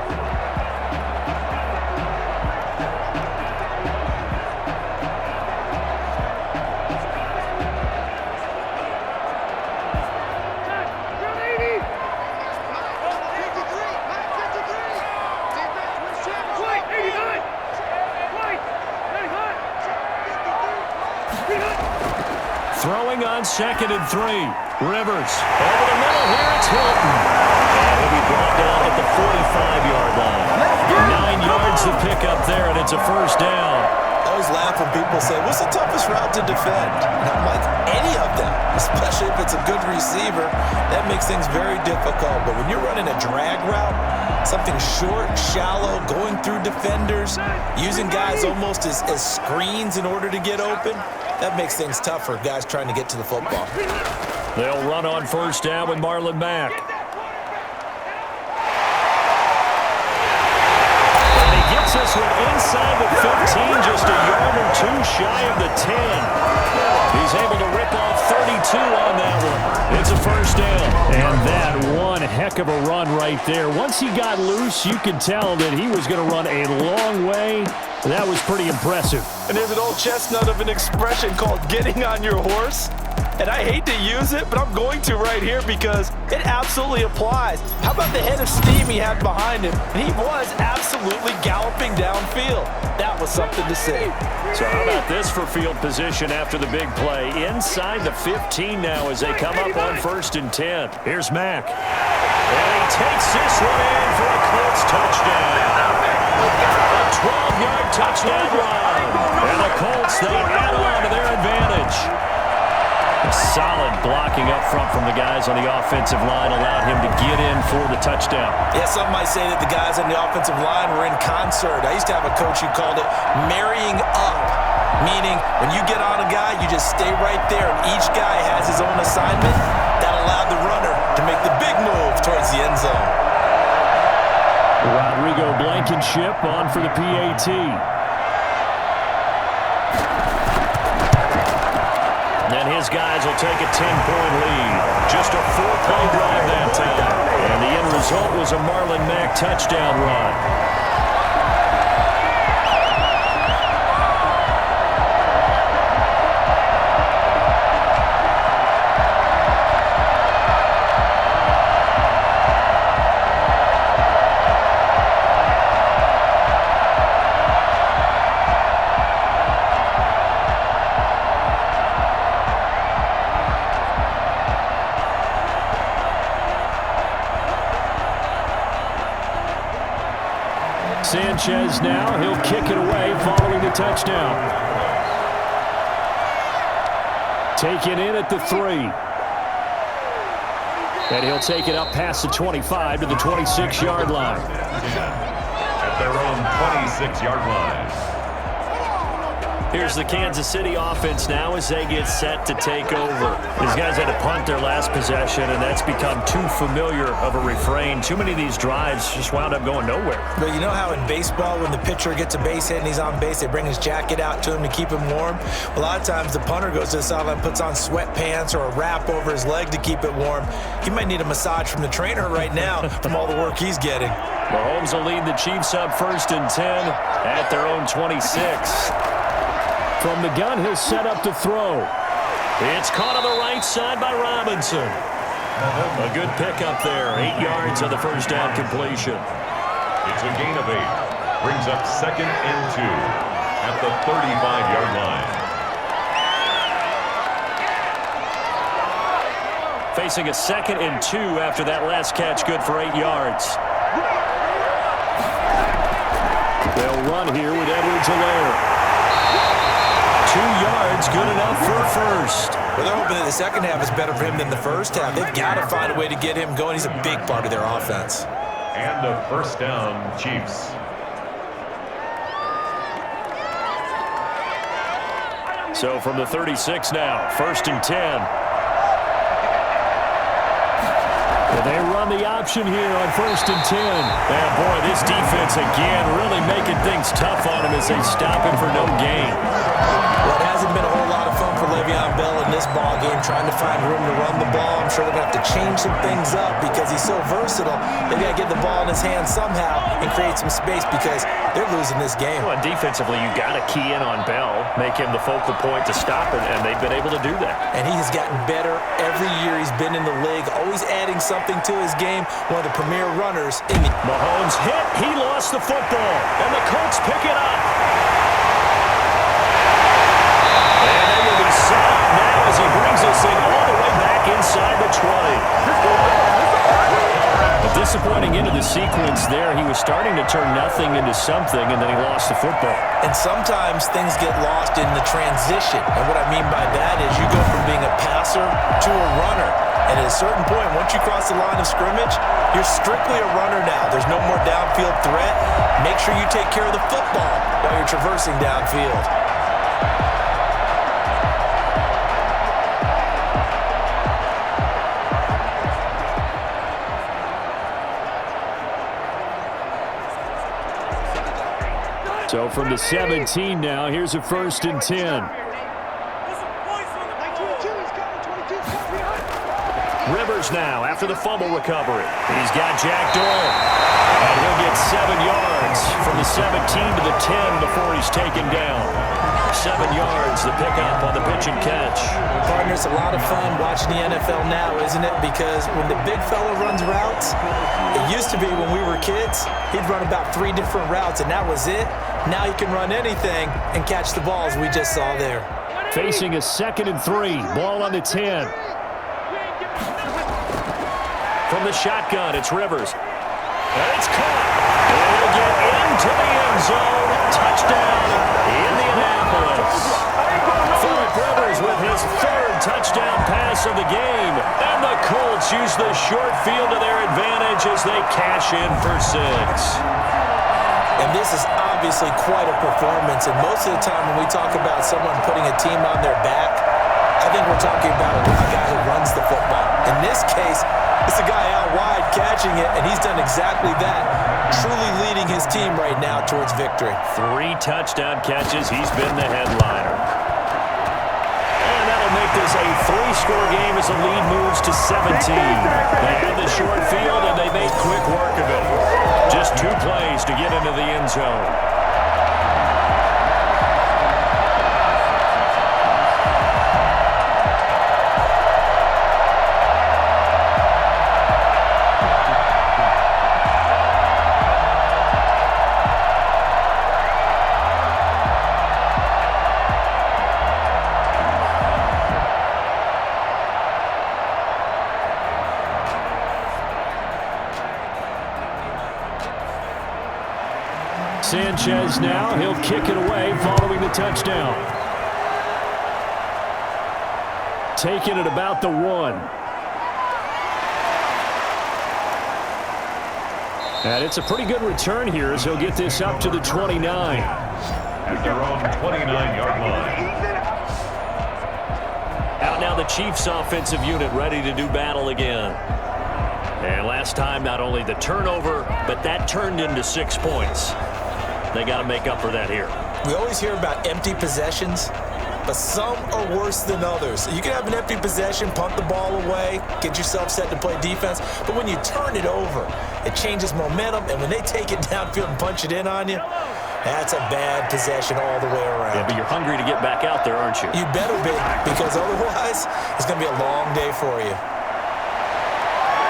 Throwing on 2nd and 3. Rivers over the middle here. It's Hilton. And he'll be brought down at the 45-yard line. 9 yards to pick up there, and it's a first down. I always laugh when people say, what's the toughest route to defend? And I'm like, any of them, especially if it's a good receiver. That makes things very difficult. But when you're running a drag route, something short, shallow, going through defenders, using guys almost as screens in order to get open, that makes things tough for guys trying to get to the football. They'll run on first down with Marlon Mack. And he gets this one inside the 15, just a yard or 2 shy of the 10. He's able to rip off 32 on that one. It's a first down. And that one heck of a run right there. Once he got loose, you could tell that he was going to run a long way. That was pretty impressive. And there's an old chestnut of an expression called getting on your horse. And I hate to use it, but I'm going to right here because it absolutely applies. How about the head of steam he had behind him? And he was absolutely galloping downfield. That was something to see. So how about this for field position after the big play? Inside the 15 now as they come up on 1st and 10. Here's Mack. And he takes this one in for a Colts touchdown. A 12-yard touchdown run. And the Colts, they add on to their advantage. A solid blocking up front from the guys on the offensive line allowed him to get in for the touchdown. Yeah, some might say that the guys on the offensive line were in concert. I used to have a coach who called it marrying up. meaning when you get on a guy, you just stay right there, and each guy has his own assignment. That allowed the runner to make the big move towards the end zone. Rodrigo Blankenship on for the PAT. And his guys will take a 10-point lead. Just a 4-play drive that time. And the end result was a Marlon Mack touchdown run. Sanchez now, he'll kick it away following the touchdown. Taken in at the 3. And he'll take it up past the 25 to the 26-yard line. At their own 26-yard line. Here's the Kansas City offense now as they get set to take over. These guys had to punt their last possession, and that's become too familiar of a refrain. Too many of these drives just wound up going nowhere. But you know how in baseball, when the pitcher gets a base hit and he's on base, they bring his jacket out to him to keep him warm? A lot of times the punter goes to the sideline, puts on sweatpants or a wrap over his leg to keep it warm. He might need a massage from the trainer right now from all the work he's getting. Mahomes will lead the Chiefs up 1st and 10 at their own 26. From the gun, he'll set up to throw. It's caught on the right side by Robinson. A good pickup there. 8 yards on the first down completion. It's a gain of 8. Brings up 2nd and 2 at the 35-yard line. Facing a 2nd and 2 after that last catch, good for 8 yards. They'll run here with Edwards-Helaire. 2 yards, good enough for a first. Well, they're hoping that the second half is better for him than the first half. They've got to find a way to get him going. He's a big part of their offense. And a first down, Chiefs. So from the 36 now, 1st and 10. Well, they run the option here on 1st and 10. And boy, this defense again really making things tough on him as they stop him for no gain. Well, it hasn't been a whole lot of fun for Le'Veon Bell in this ball game, trying to find room to run the ball. I'm sure they're going to have to change some things up because he's so versatile. They got to get the ball in his hands somehow and create some space because they're losing this game. Well, defensively, you got to key in on Bell, make him the focal point to stop it, and they've been able to do that. And he has gotten better every year he's been in the league, always adding something to his game. One of the premier runners in the... Mahomes hit. He lost the football, and the Colts pick it up. Set up now as he brings this thing all the way back inside the 20. A disappointing end of the sequence there. He was starting to turn nothing into something, and then he lost the football. And sometimes things get lost in the transition. And what I mean by that is you go from being a passer to a runner. And at a certain point, once you cross the line of scrimmage, you're strictly a runner now. There's no more downfield threat. Make sure you take care of the football while you're traversing downfield. So from the 17 now, here's a 1st and 10. Rivers now after the fumble recovery. He's got Jack Doyle. And he'll get 7 yards from the 17 to the 10 before he's taken down. 7 yards, the pickup on the pitch and catch. Partner, it's a lot of fun watching the NFL now, isn't it? Because when the big fella runs routes, it used to be when we were kids, he'd run about 3 different routes, and that was it. Now he can run anything and catch the balls we just saw there. Facing a 2nd and 3, ball on the 10. From the shotgun, it's Rivers. And it's caught. And he'll get into the end zone. Touchdown, Indianapolis. Philip Rivers with his 3rd touchdown pass of the game. And the Colts use the short field to their advantage as they cash in for 6. And this is obviously quite a performance. And most of the time when we talk about someone putting a team on their back, I think we're talking about a guy who runs the football. In this case, it's a guy out wide catching it, and he's done exactly that, truly leading his team right now towards victory. 3 touchdown catches. He's been the headliner. And that'll make this a 3-score game as the lead moves to 17. They had the short field, and they made quick work of it. Just 2 plays to get into the end zone. Sanchez now, he'll kick it away following the touchdown. Taking it about the 1. And it's a pretty good return here as he'll get this up to the 29. At their own 29-yard line. Out now the Chiefs offensive unit ready to do battle again. And last time not only the turnover, but that turned into 6 points. They got to make up for that here. We always hear about empty possessions, but some are worse than others. You can have an empty possession, punt the ball away, get yourself set to play defense, but when you turn it over, it changes momentum, and when they take it downfield and punch it in on you, that's a bad possession all the way around. Yeah, but you're hungry to get back out there, aren't you? You better be, because otherwise, it's going to be a long day for you.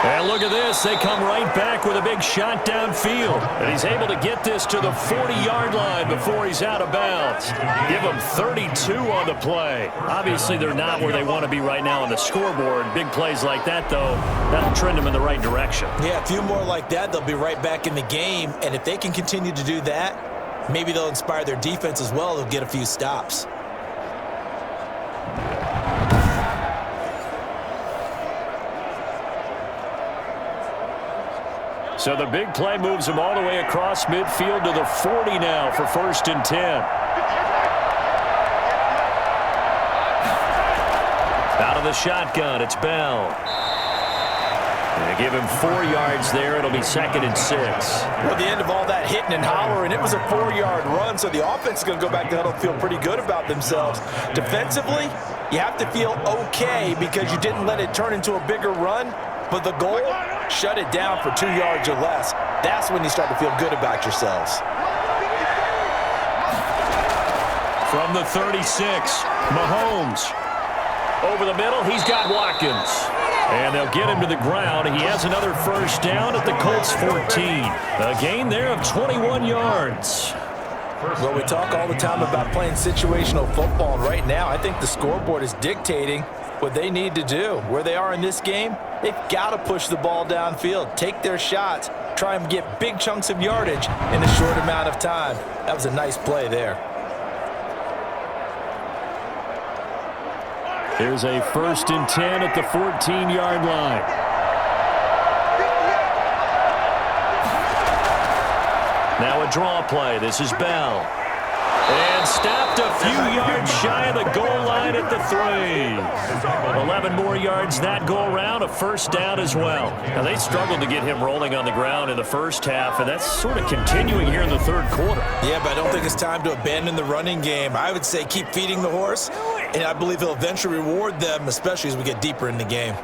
And look at this. They come right back with a big shot downfield. And he's able to get this to the 40-yard line before he's out of bounds. Give them 32 on the play. Obviously, they're not where they want to be right now on the scoreboard. Big plays like that, though, that'll trend them in the right direction. Yeah, a few more like that, they'll be right back in the game. And if they can continue to do that, maybe they'll inspire their defense as well. They'll get a few stops. So the big play moves them all the way across midfield to the 40 now for 1st and 10. Out of the shotgun, it's Bell. And they give him 4 yards there. It'll be 2nd and 6. Well, at the end of all that hitting and hollering, it was a 4-yard run, so the offense is going to go back to huddle, feel pretty good about themselves. Defensively, you have to feel okay because you didn't let it turn into a bigger run, but the goal, shut it down for 2 yards or less. That's when you start to feel good about yourselves. From the 36, Mahomes. Over the middle, he's got Watkins. And they'll get him to the ground. He has another 1st down at the Colts 14. A gain there of 21 yards. Well, we talk all the time about playing situational football, and right now I think the scoreboard is dictating what they need to do. Where they are in this game, they've got to push the ball downfield, take their shots, try and get big chunks of yardage in a short amount of time. That was a nice play there. Here's a 1st and 10 at the 14-yard line. Now a draw play. This is Bell. And stopped a few yards shy of the goal line at the 3. 11 more yards that go around, a 1st down as well. Now, they struggled to get him rolling on the ground in the 1st half, and that's sort of continuing here in the 3rd quarter. Yeah, but I don't think it's time to abandon the running game. I would say keep feeding the horse, and I believe he'll eventually reward them, especially as we get deeper in the game.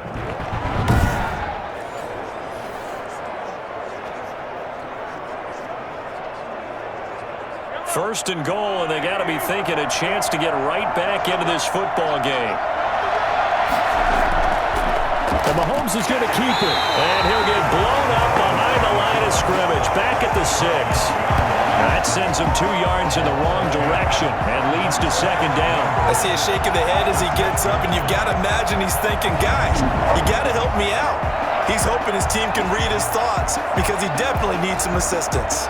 1st and goal, and they got to be thinking a chance to get right back into this football game. And Mahomes is going to keep it, and he'll get blown up behind the line of scrimmage, back at the 6. That sends him 2 yards in the wrong direction and leads to 2nd down. I see a shake of the head as he gets up, and you've got to imagine he's thinking, guys, you got to help me out. He's hoping his team can read his thoughts because he definitely needs some assistance.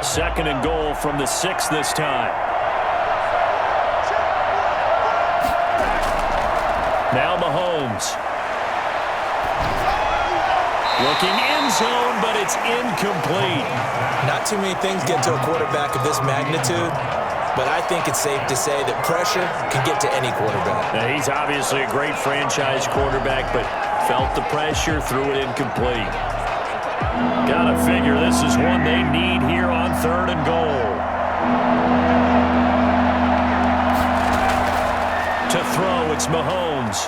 Second and goal from the 6 this time. Now Mahomes. Looking end zone, but it's incomplete. Not too many things get to a quarterback of this magnitude, but I think it's safe to say that pressure can get to any quarterback. Now, he's obviously a great franchise quarterback, but felt the pressure, threw it incomplete. Gotta figure this is one they need here on 3rd and goal. To throw, it's Mahomes.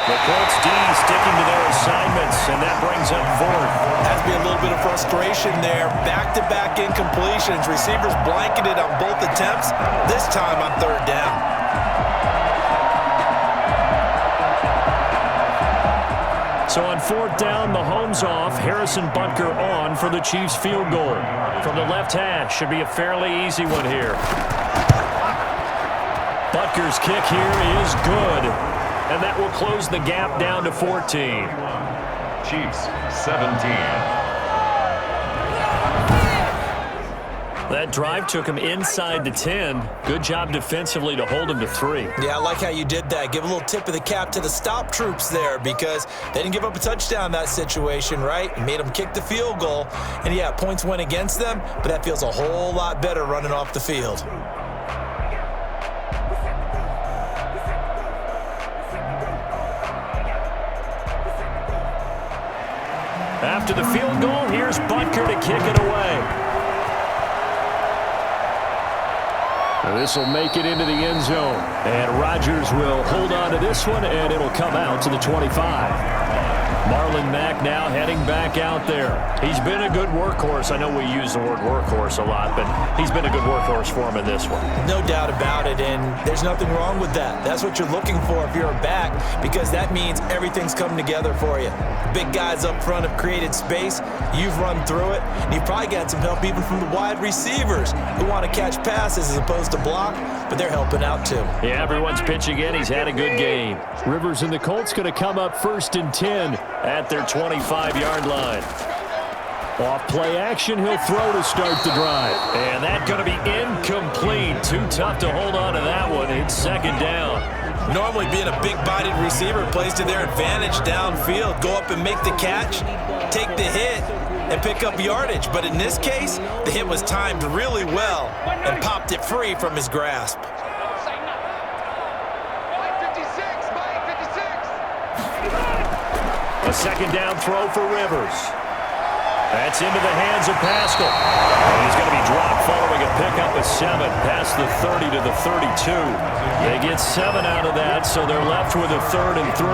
The Colts D sticking to their assignments, and that brings up 4th. Has to be a little bit of frustration there. Back-to-back incompletions. Receivers blanketed on both attempts. This time on 3rd down. So on 4th down, Mahomes off, Harrison Butker on for the Chiefs field goal. From the left hash, should be a fairly easy one here. Butker's kick here is good. And that will close the gap down to 14. Chiefs, 17. That drive took him inside the 10. Good job defensively to hold him to 3. Yeah, I like how you did that. Give a little tip of the cap to the stop troops there because they didn't give up a touchdown in that situation, right? Made them kick the field goal. And, yeah, points went against them, but that feels a whole lot better running off the field. After the field goal, here's Butker to kick it away. This will make it into the end zone. And Rodgers will hold on to this one, and it'll come out to the 25. Marlon Mack now heading back out there. He's been a good workhorse. I know we use the word workhorse a lot, but he's been a good workhorse for him in this one. No doubt about it, and there's nothing wrong with that. That's what you're looking for if you're a back, because that means everything's coming together for you. Big guys up front have created space. You've run through it, and you've probably got some help even from the wide receivers who want to catch passes as opposed to block, but they're helping out too. Yeah, everyone's pitching in. He's had a good game. Rivers and the Colts going to come up 1st and 10 at their 25-yard line. Off play action, he'll throw to start the drive. And that's going to be incomplete. Too tough to hold on to that one. It's 2nd down. Normally being a big-bodied receiver plays to their advantage downfield. Go up and make the catch, take the hit, and pick up yardage. But in this case, the hit was timed really well and popped it free from his grasp. A 2nd down throw for Rivers. That's into the hands of Pascal. And he's going to be dropped following a pickup of 7 past the 30 to the 32. They get 7 out of that, so they're left with a 3rd and 3.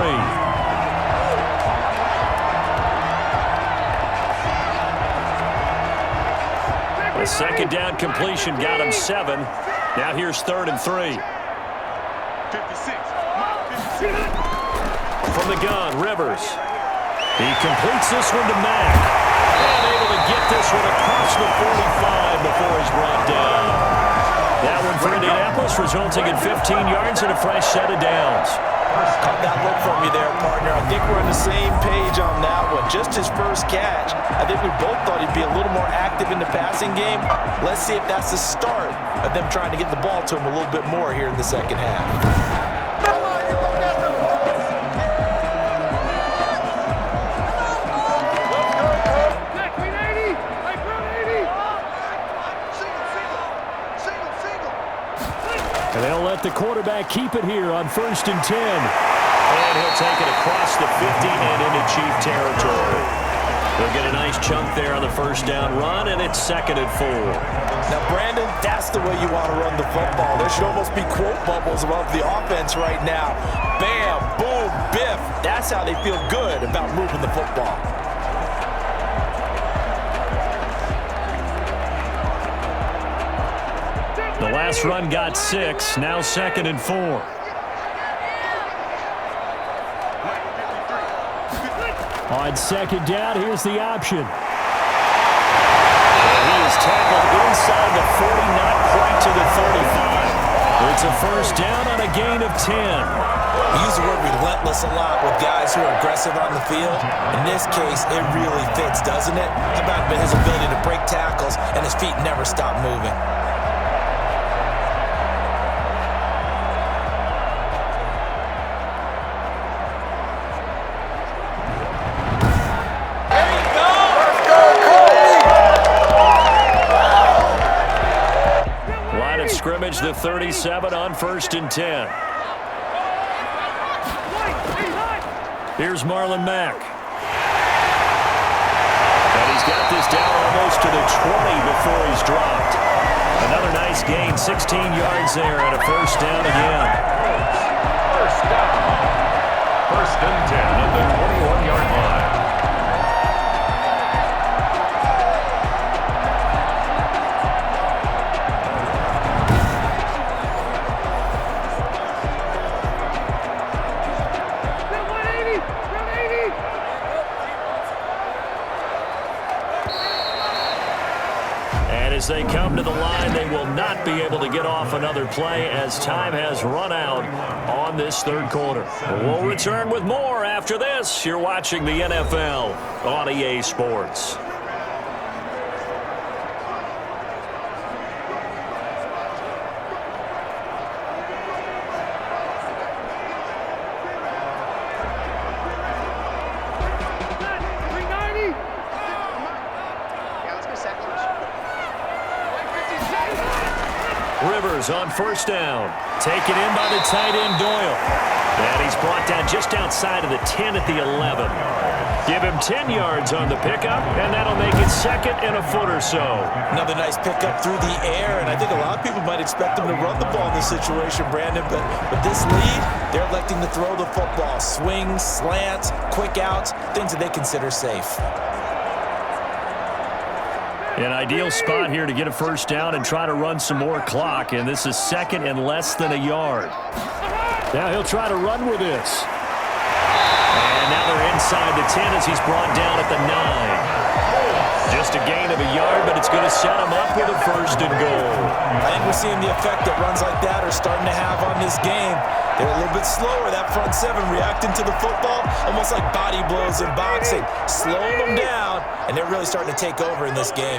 A 2nd down completion got him 7. Now here's 3rd and 3. From the gun, Rivers. He completes this one to Mack. And able to get this one across the 45 before he's brought down. That one for Indianapolis, resulting in 15 yards and a fresh set of downs. Caught that look from you there, partner. I think we're on the same page on that one. Just his first catch. I think we both thought he'd be a little more active in the passing game. Let's see if that's the start of them trying to get the ball to him a little bit more here in the second half. And they'll let the quarterback keep it here on 1st and 10. And he'll take it across the 50 and into Chief territory. They'll get a nice chunk there on the 1st down run, and it's 2nd and 4. Now, Brandon, that's the way you want to run the football. There should almost be quote bubbles above the offense right now. Bam, boom, biff. That's how they feel good about moving the football. The last run got 6, now 2nd and 4. On 2nd down, here's the option. He is tackled inside the 40, not quite to the 35. It's a 1st down on a gain of 10. We use the word relentless a lot with guys who are aggressive on the field. In this case, it really fits, doesn't it? How about his ability to break tackles and his feet never stop moving? scrimmage, the 37 on 1st and 10. Here's Marlon Mack. And he's got this down almost to the 20 before he's dropped. Another nice gain, 16 yards there, and a first down again. First down. 1st and 10 at the 21-yard line. As they come to the line, they will not be able to get off another play as time has run out on this 3rd quarter. We'll return with more after this. You're watching the NFL on EA Sports. Rivers on 1st down. Taken in by the tight end, Doyle. And he's brought down just outside of the 10 at the 11. Give him 10 yards on the pickup, and that'll make it 2nd and a foot or so. Another nice pickup through the air, and I think a lot of people might expect them to run the ball in this situation, Brandon, but with this lead, they're electing to throw the football. Swings, slants, quick outs, things that they consider safe. An ideal spot here to get a first down and try to run some more clock, and this is 2nd and less than a yard. Now he'll try to run with this. And now they're inside the 10 as he's brought down at the 9. Just a gain of a yard, but it's going to set him up with a 1st and goal. I think we're seeing the effect that runs like that are starting to have on this game. They're a little bit slower, that front 7, reacting to the football, almost like body blows in boxing, slowing them down, and they're really starting to take over in this game.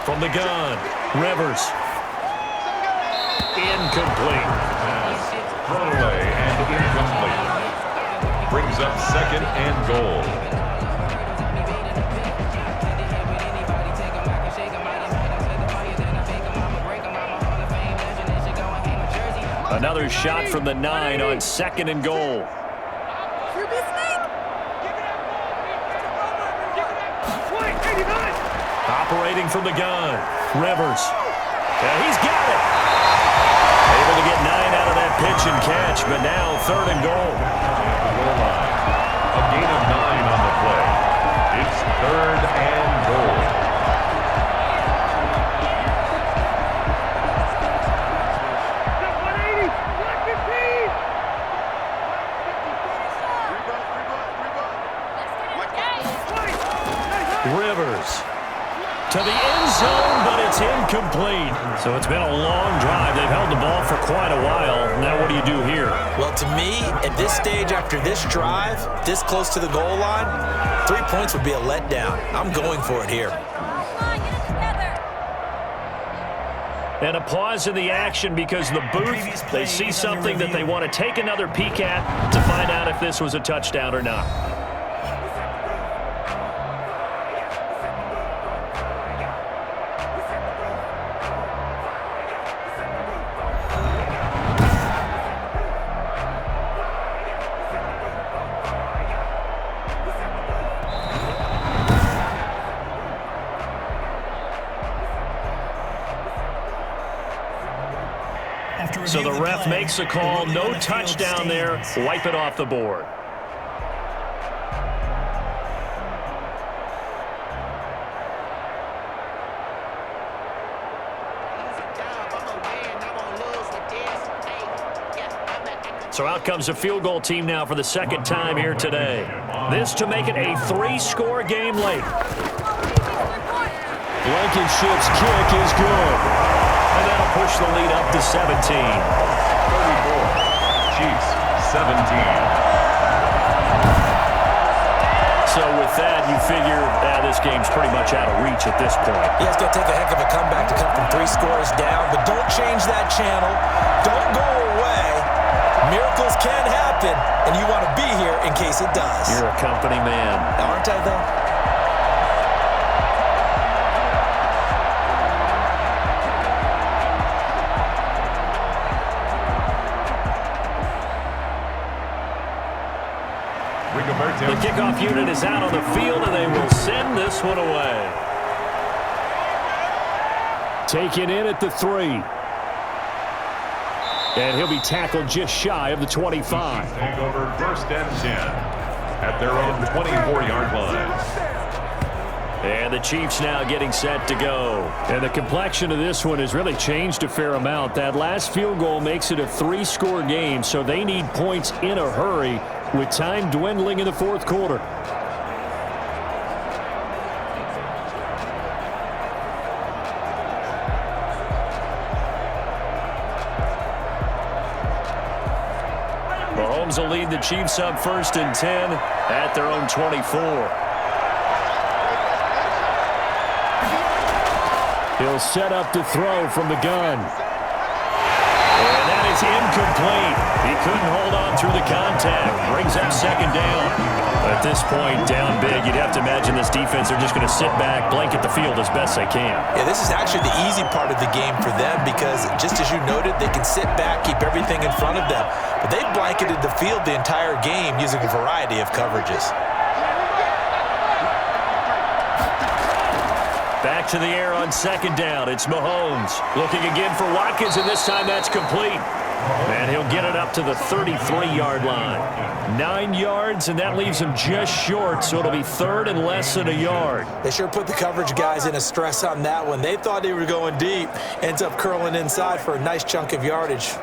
From the gun, Rivers. Incomplete. Thrown away and incomplete. Brings up 2nd and goal. Another shot from the 9 on 2nd and goal. Operating from the gun, Rivers. And he's got it. Able to get 9 out of that pitch and catch, but now 3rd and goal. A gain of 9 on the play. It's 3rd and goal. Rivers to the end zone, but it's incomplete. So it's been a long drive. They've held the ball for quite a while. Now what do you do here? Well, to me, at this stage after this drive, this close to the goal line, 3 points would be a letdown. I'm going for it here. And a pause in the action because the booth, they see something that they want to take another peek at to find out if this was a touchdown or not. So the ref makes a call, no touchdown there, wipe it off the board. So out comes a field goal team now for the 2nd time here today. This to make it a 3-score game late. Blankenship's kick is good. And that'll push the lead up to 17. 34. Chiefs, 17. So with that, you figure this game's pretty much out of reach at this point. Yeah, it's going to take a heck of a comeback to come from 3 scores down, but don't change that channel. Don't go away. Miracles can happen, and you want to be here in case it does. You're a company man. Aren't I, though? unit is out on the field, and they will send this one away. Taken in at the 3. And he'll be tackled just shy of the 25. Take over 1st and 10 at their own 24-yard line. And the Chiefs now getting set to go. And the complexion of this one has really changed a fair amount. That last field goal makes it a 3-score game, so they need points in a hurry with time dwindling in the 4th quarter. Mahomes will lead the Chiefs up 1st and 10 at their own 24. He'll set up to throw from the gun. And that is incomplete. He couldn't hold on through the contact. Brings up 2nd down. At this point, down big, you'd have to imagine this defense, they're just going to sit back, blanket the field as best they can. Yeah, this is actually the easy part of the game for them because, just as you noted, they can sit back, keep everything in front of them. But they've blanketed the field the entire game using a variety of coverages. Back to the air on 2nd down. It's Mahomes. Looking again for Watkins, and this time that's complete. And he'll get it up to the 33-yard line. 9 yards, and that leaves him just short, so it'll be 3rd and less than a yard. They sure put the coverage guys in a stress on that one. They thought they were going deep. Ends up curling inside for a nice chunk of yardage.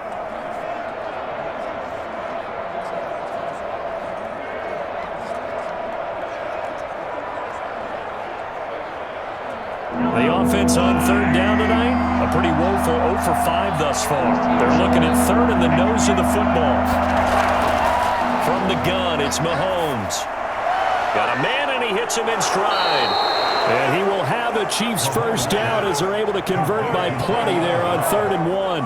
The offense on 3rd down tonight, a pretty woeful 0 for 5 thus far. They're looking at 3rd in the nose of the football. From the gun, it's Mahomes. Got a man, and he hits him in stride. And he will have a Chiefs 1st down as they're able to convert by plenty there on 3rd and 1.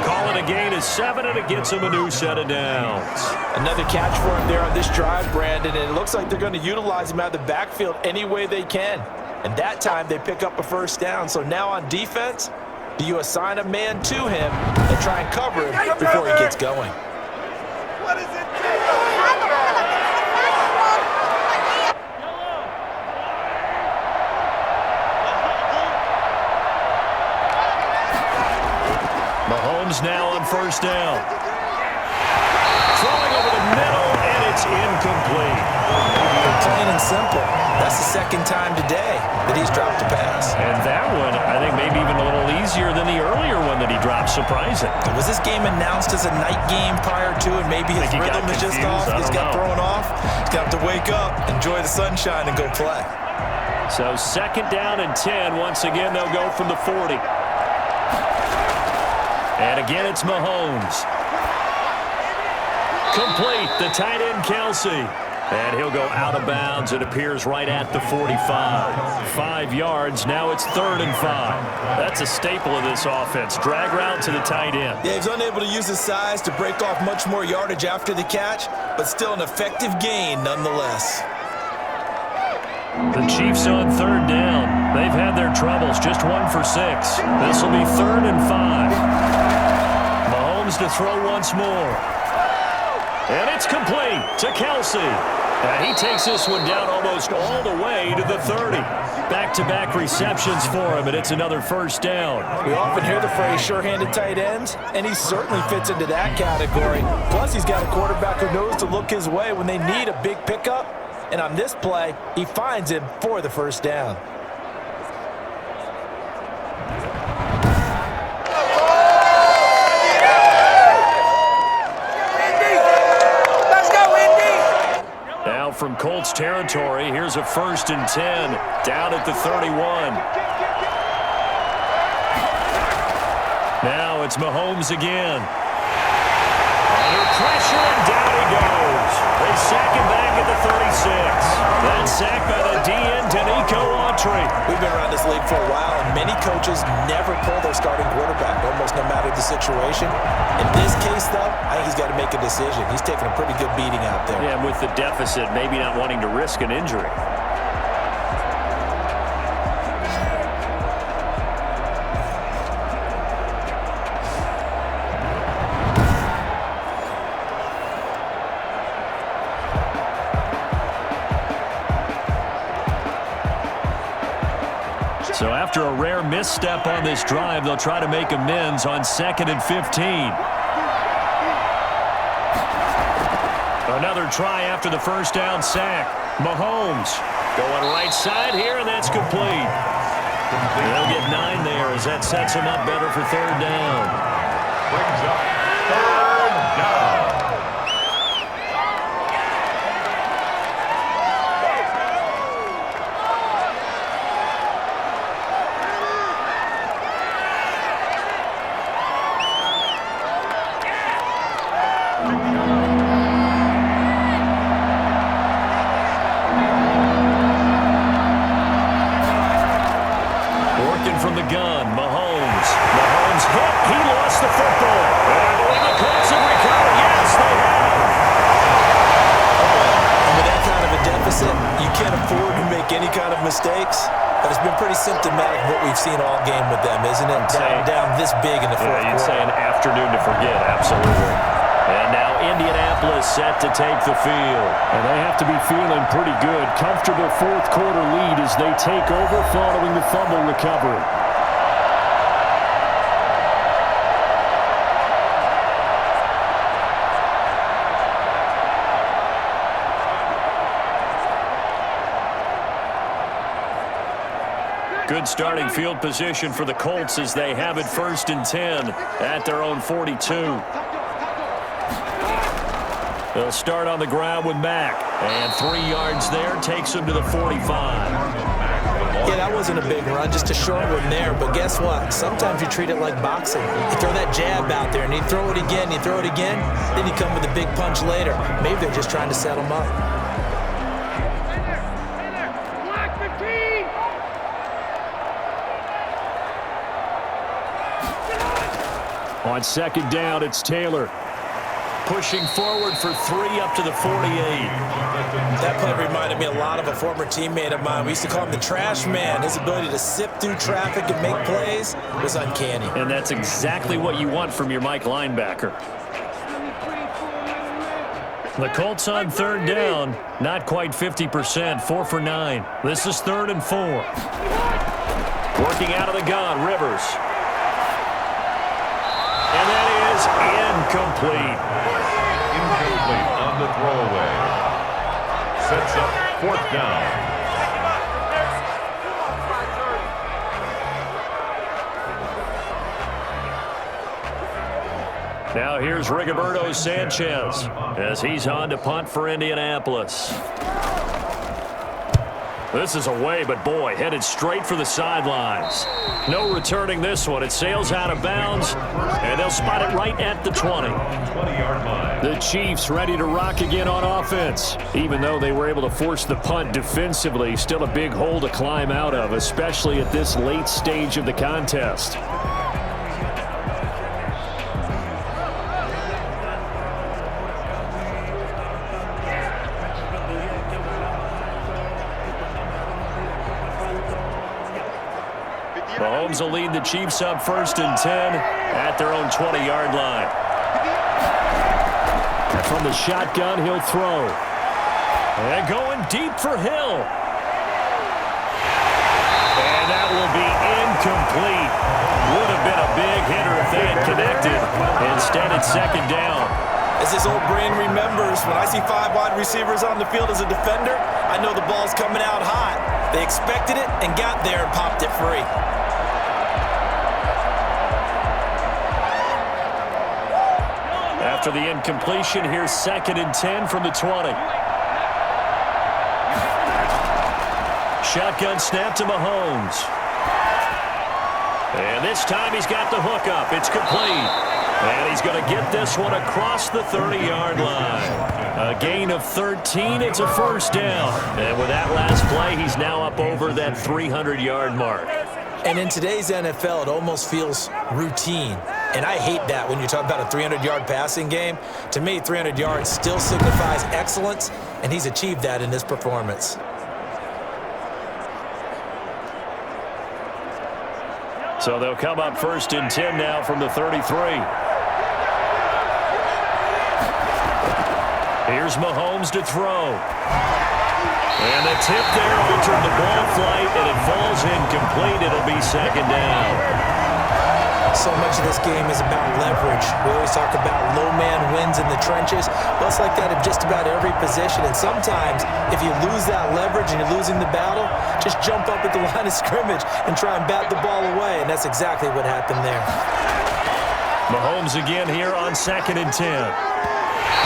Call it a gain of 7, and it gets him a new set of downs. Another catch for him there on this drive, Brandon, and it looks like they're going to utilize him out of the backfield any way they can. And that time they pick up a 1st down. So now on defense, do you assign a man to him and try and cover him before he gets going? What is it? Mahomes now on 1st down. Throwing over the middle, and it's incomplete. Plain and simple. That's the 2nd time today that he's dropped a pass. And that one, I think, maybe even a little easier than the earlier one that he dropped. Surprising. Was this game announced as a night game prior to it? Maybe his rhythm is just off. He's got thrown off. He's got to wake up, enjoy the sunshine, and go play. So 2nd down and 10. Once again, they'll go from the 40. And again, it's Mahomes. Complete. The tight end, Kelsey. And he'll go out of bounds. It appears right at the 45. 5 yards. Now it's 3rd and 5. That's a staple of this offense. Drag route to the tight end. Yeah, he's unable to use his size to break off much more yardage after the catch, but still an effective gain nonetheless. The Chiefs on 3rd down. They've had their troubles. Just 1 for 6. This will be 3rd and 5. Mahomes to throw once more. And it's complete to Kelsey. And he takes this one down almost all the way to the 30. Back-to-back receptions for him, and it's another 1st down. We often hear the phrase sure-handed tight ends, and he certainly fits into that category. Plus, he's got a quarterback who knows to look his way when they need a big pickup. And on this play, he finds him for the 1st down. From Colts territory, here's a 1st and 10 down at the 31. Now it's Mahomes again. Under pressure, and down he goes. They sack him back at the 36. That sack by the DN, Danico Autry. We've been around this league for a while, and many coaches never pull their starting quarterback, almost no matter the situation. In this case, though, I think he's got to make a decision. He's taking a pretty good beating out there. Yeah, with the deficit, maybe not wanting to risk an injury. So after a rare misstep on this drive, they'll try to make amends on 2nd and 15. Another try after the first down sack. Mahomes going right side here, and that's complete. They'll get 9 there as that sets him up better for 3rd down. Brings up 3rd down. From the gun, Mahomes. Mahomes hit. He lost the football. And I believe the Colts have recovered. Yes, they have. And with that kind of a deficit, you can't afford to make any kind of mistakes. But it's been pretty symptomatic of what we've seen all game with them, isn't it? Down this big in the fourth quarter. You'd say an afternoon to forget. Absolutely. And now Indianapolis set to take the field. And they have to be feeling pretty good. Comfortable fourth quarter lead as they take over following the fumble recovery. Good starting field position for the Colts as they have it 1st and 10 at their own 42. They'll start on the ground with Mack. And 3 yards there takes them to the 45. Yeah, that wasn't a big run, just a short one there. But guess what? Sometimes you treat it like boxing. You throw that jab out there, and you throw it again, you throw it again, then you come with a big punch later. Maybe they're just trying to set them up. On 2nd down, it's Taylor. Pushing forward for 3 up to the 48. That play reminded me a lot of a former teammate of mine. We used to call him the trash man. His ability to sift through traffic and make plays was uncanny. And that's exactly what you want from your Mike linebacker. The Colts on 3rd down, not quite 50%, 4 for 9. This is 3rd and 4. Working out of the gun, Rivers. And that is incomplete. Incomplete on the throwaway. Sets up 4th down. Now here's Rigoberto Sanchez as he's on to punt for Indianapolis. This is away, but boy, headed straight for the sidelines. No returning this one. It sails out of bounds, and they'll spot it right at the 20. 20-yard line. The Chiefs ready to rock again on offense. Even though they were able to force the punt defensively, still a big hole to climb out of, especially at this late stage of the contest. Mahomes will lead the Chiefs up 1st and 10 at their own 20-yard line. And from the shotgun, he'll throw. And going deep for Hill. And that will be incomplete. Would have been a big hitter if they had connected. Instead, it's 2nd down. As this old brain remembers, when I see 5 wide receivers on the field as a defender, I know the ball's coming out hot. They expected it and got there and popped it free. After the incompletion, here's 2nd and 10 from the 20. Shotgun snap to Mahomes. And this time he's got the hook up. It's complete. And he's going to get this one across the 30-yard line. A gain of 13. It's a 1st down. And with that last play, he's now up over that 300-yard mark. And in today's NFL, it almost feels routine. And I hate that when you talk about a 300-yard passing game. To me, 300 yards still signifies excellence, and he's achieved that in this performance. So they'll come up 1st and 10 now from the 33. Here's Mahomes to throw. And the tip there altered the ball flight, and it falls incomplete. incomplete. It'll be second down. So much of this game is about leverage. We always talk about low man wins in the trenches. Well, it's like that in just about every position. And sometimes, if you lose that leverage and you're losing the battle, just jump up at the line of scrimmage and try and bat the ball away. And that's exactly what happened there. Mahomes again here on 2nd and 10.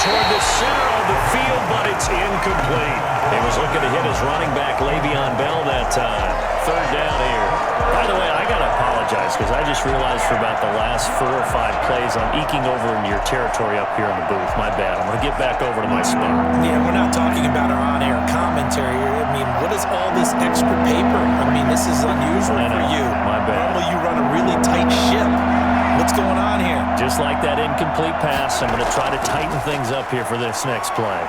Toward the center of the field, but it's incomplete. He was looking to hit his running back, Le'Veon Bell, that time. 3rd down here. By the way, I got to apologize because I just realized for about the last 4 or 5 plays I'm eking over into your territory up here in the booth. My bad. I'm going to get back over to my spot. Yeah, we're not talking about our on-air commentary. I mean, what is all this extra paper? I mean, this is unusual for you. My bad. Normally you run a really tight ship. What's going on here? Just like that incomplete pass, I'm going to try to tighten things up here for this next play. And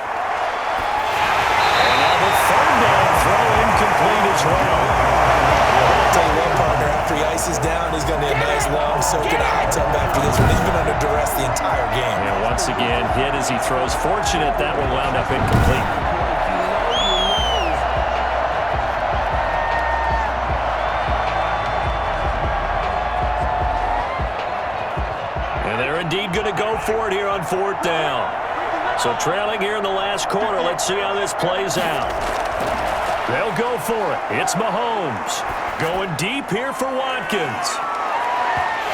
now the 3rd down throw incomplete as well. I'll tell you what, partner, after he ices down, he's going to need a nice long soak in a hot tub after this one. He's been under duress the entire game. And once again, hit as he throws. Fortunate that one wound up incomplete. And they're indeed going to go for it here on 4th down. So trailing here in the last quarter. Let's see how this plays out. They'll go for it. It's Mahomes. Going deep here for Watkins.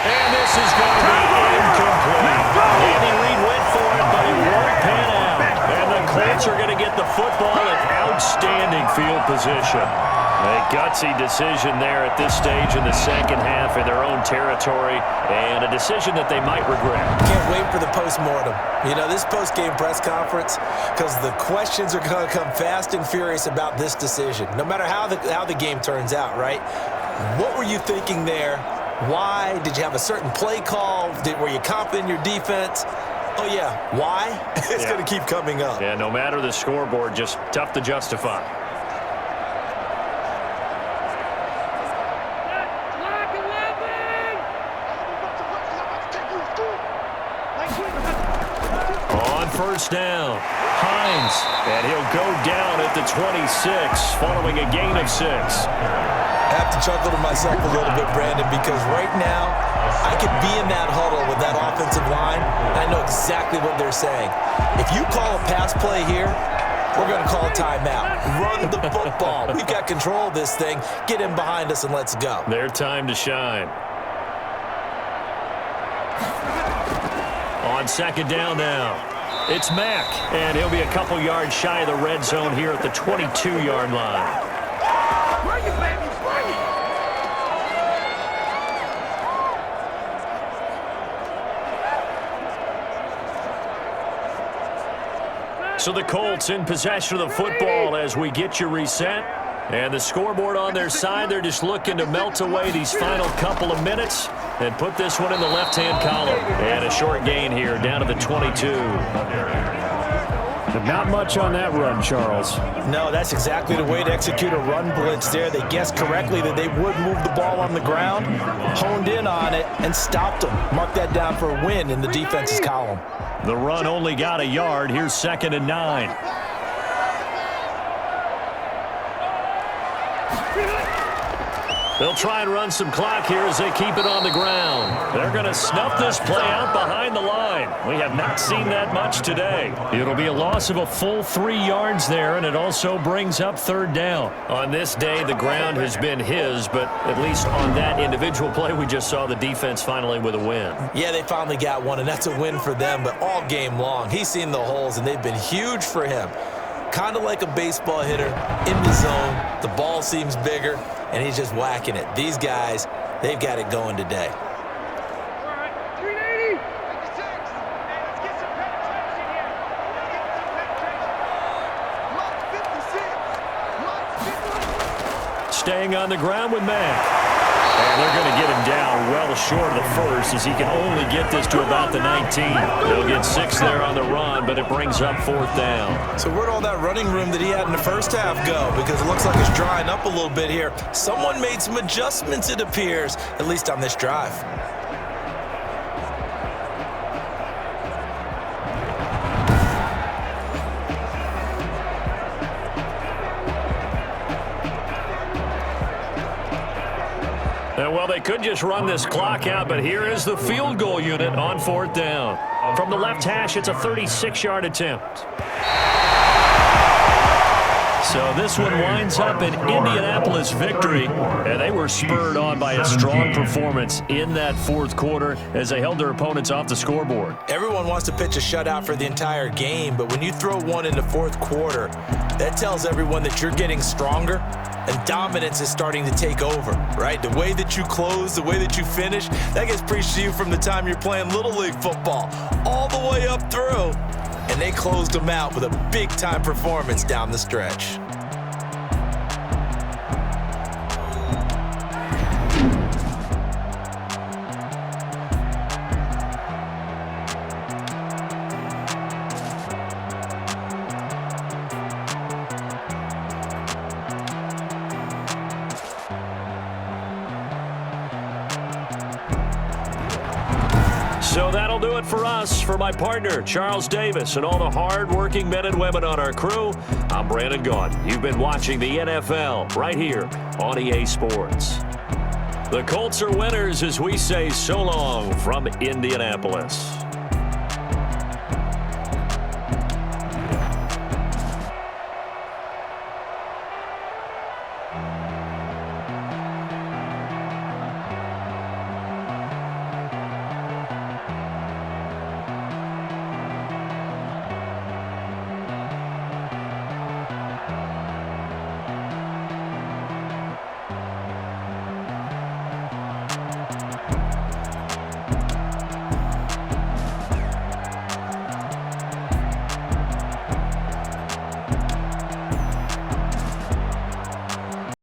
And this is going to be incomplete. Andy Reid went for it, but it won't pan out. And the Colts are going to get the football in outstanding field position. A gutsy decision there at this stage in the second half in their own territory, and a decision that they might regret. Can't wait for the post-mortem. You know, this post-game press conference, because the questions are going to come fast and furious about this decision, no matter how the game turns out, right? What were you thinking there? Why? Did you have a certain play call? Were you confident in your defense? Oh, yeah. Why? It's going to keep coming up. Yeah, no matter the scoreboard, just tough to justify. On 1st down, Hines, and he'll go down at the 26 following a gain of 6. I have to chuckle to myself a little bit, Brandon, because right now I could be in that huddle with that offensive line, and I know exactly what they're saying. If you call a pass play here, we're going to call a timeout. Run the football. We've got control of this thing. Get in behind us and let's go. Their time to shine. On 2nd down now, it's Mack, and he'll be a couple yards shy of the red zone here at the 22-yard line. So the Colts in possession of the football as we get you reset. And the scoreboard on their side, they're just looking to melt away these final couple of minutes and put this one in the left-hand column. And a short gain here down to the 22. Not much on that run, Charles. No, that's exactly the way to execute a run blitz there. They guessed correctly that they would move the ball on the ground, honed in on it, and stopped them. Mark that down for a win in the defense's column. The run only got a yard. Here's 2nd and 9. They'll try and run some clock here as they keep it on the ground. They're going to snuff this play out behind the line. We have not seen that much today. It'll be a loss of a full 3 yards there, and it also brings up 3rd down. On this day, the ground has been his, but at least on that individual play, we just saw the defense finally with a win. Yeah, they finally got one, and that's a win for them, but all game long, he's seen the holes, and they've been huge for him. Kind of like a baseball hitter in the zone. The ball seems bigger, and he's just whacking it. These guys, they've got it going today. Staying on the ground with Mack. And they're going to get him down well short of the first as he can only get this to about the 19. They'll get 6 there on the run, but it brings up 4th down. So where'd all that running room that he had in the first half go? Because it looks like it's drying up a little bit here. Someone made some adjustments, it appears, at least on this drive. Well, they could just run this clock out, but here is the field goal unit on 4th down. From the left hash, it's a 36-yard attempt. So this one winds up an Indianapolis victory, and they were spurred on by a strong performance in that 4th quarter as they held their opponents off the scoreboard. Everyone wants to pitch a shutout for the entire game, but when you throw one in the 4th quarter, that tells everyone that you're getting stronger and dominance is starting to take over, right? The way that you close, the way that you finish, that gets preached to you from the time you're playing Little League football all the way up through. And they closed them out with a big-time performance down the stretch. So that'll do it for us. For my partner, Charles Davis, and all the hard-working men and women on our crew, I'm Brandon Gaughan. You've been watching the NFL right here on EA Sports. The Colts are winners as we say so long from Indianapolis.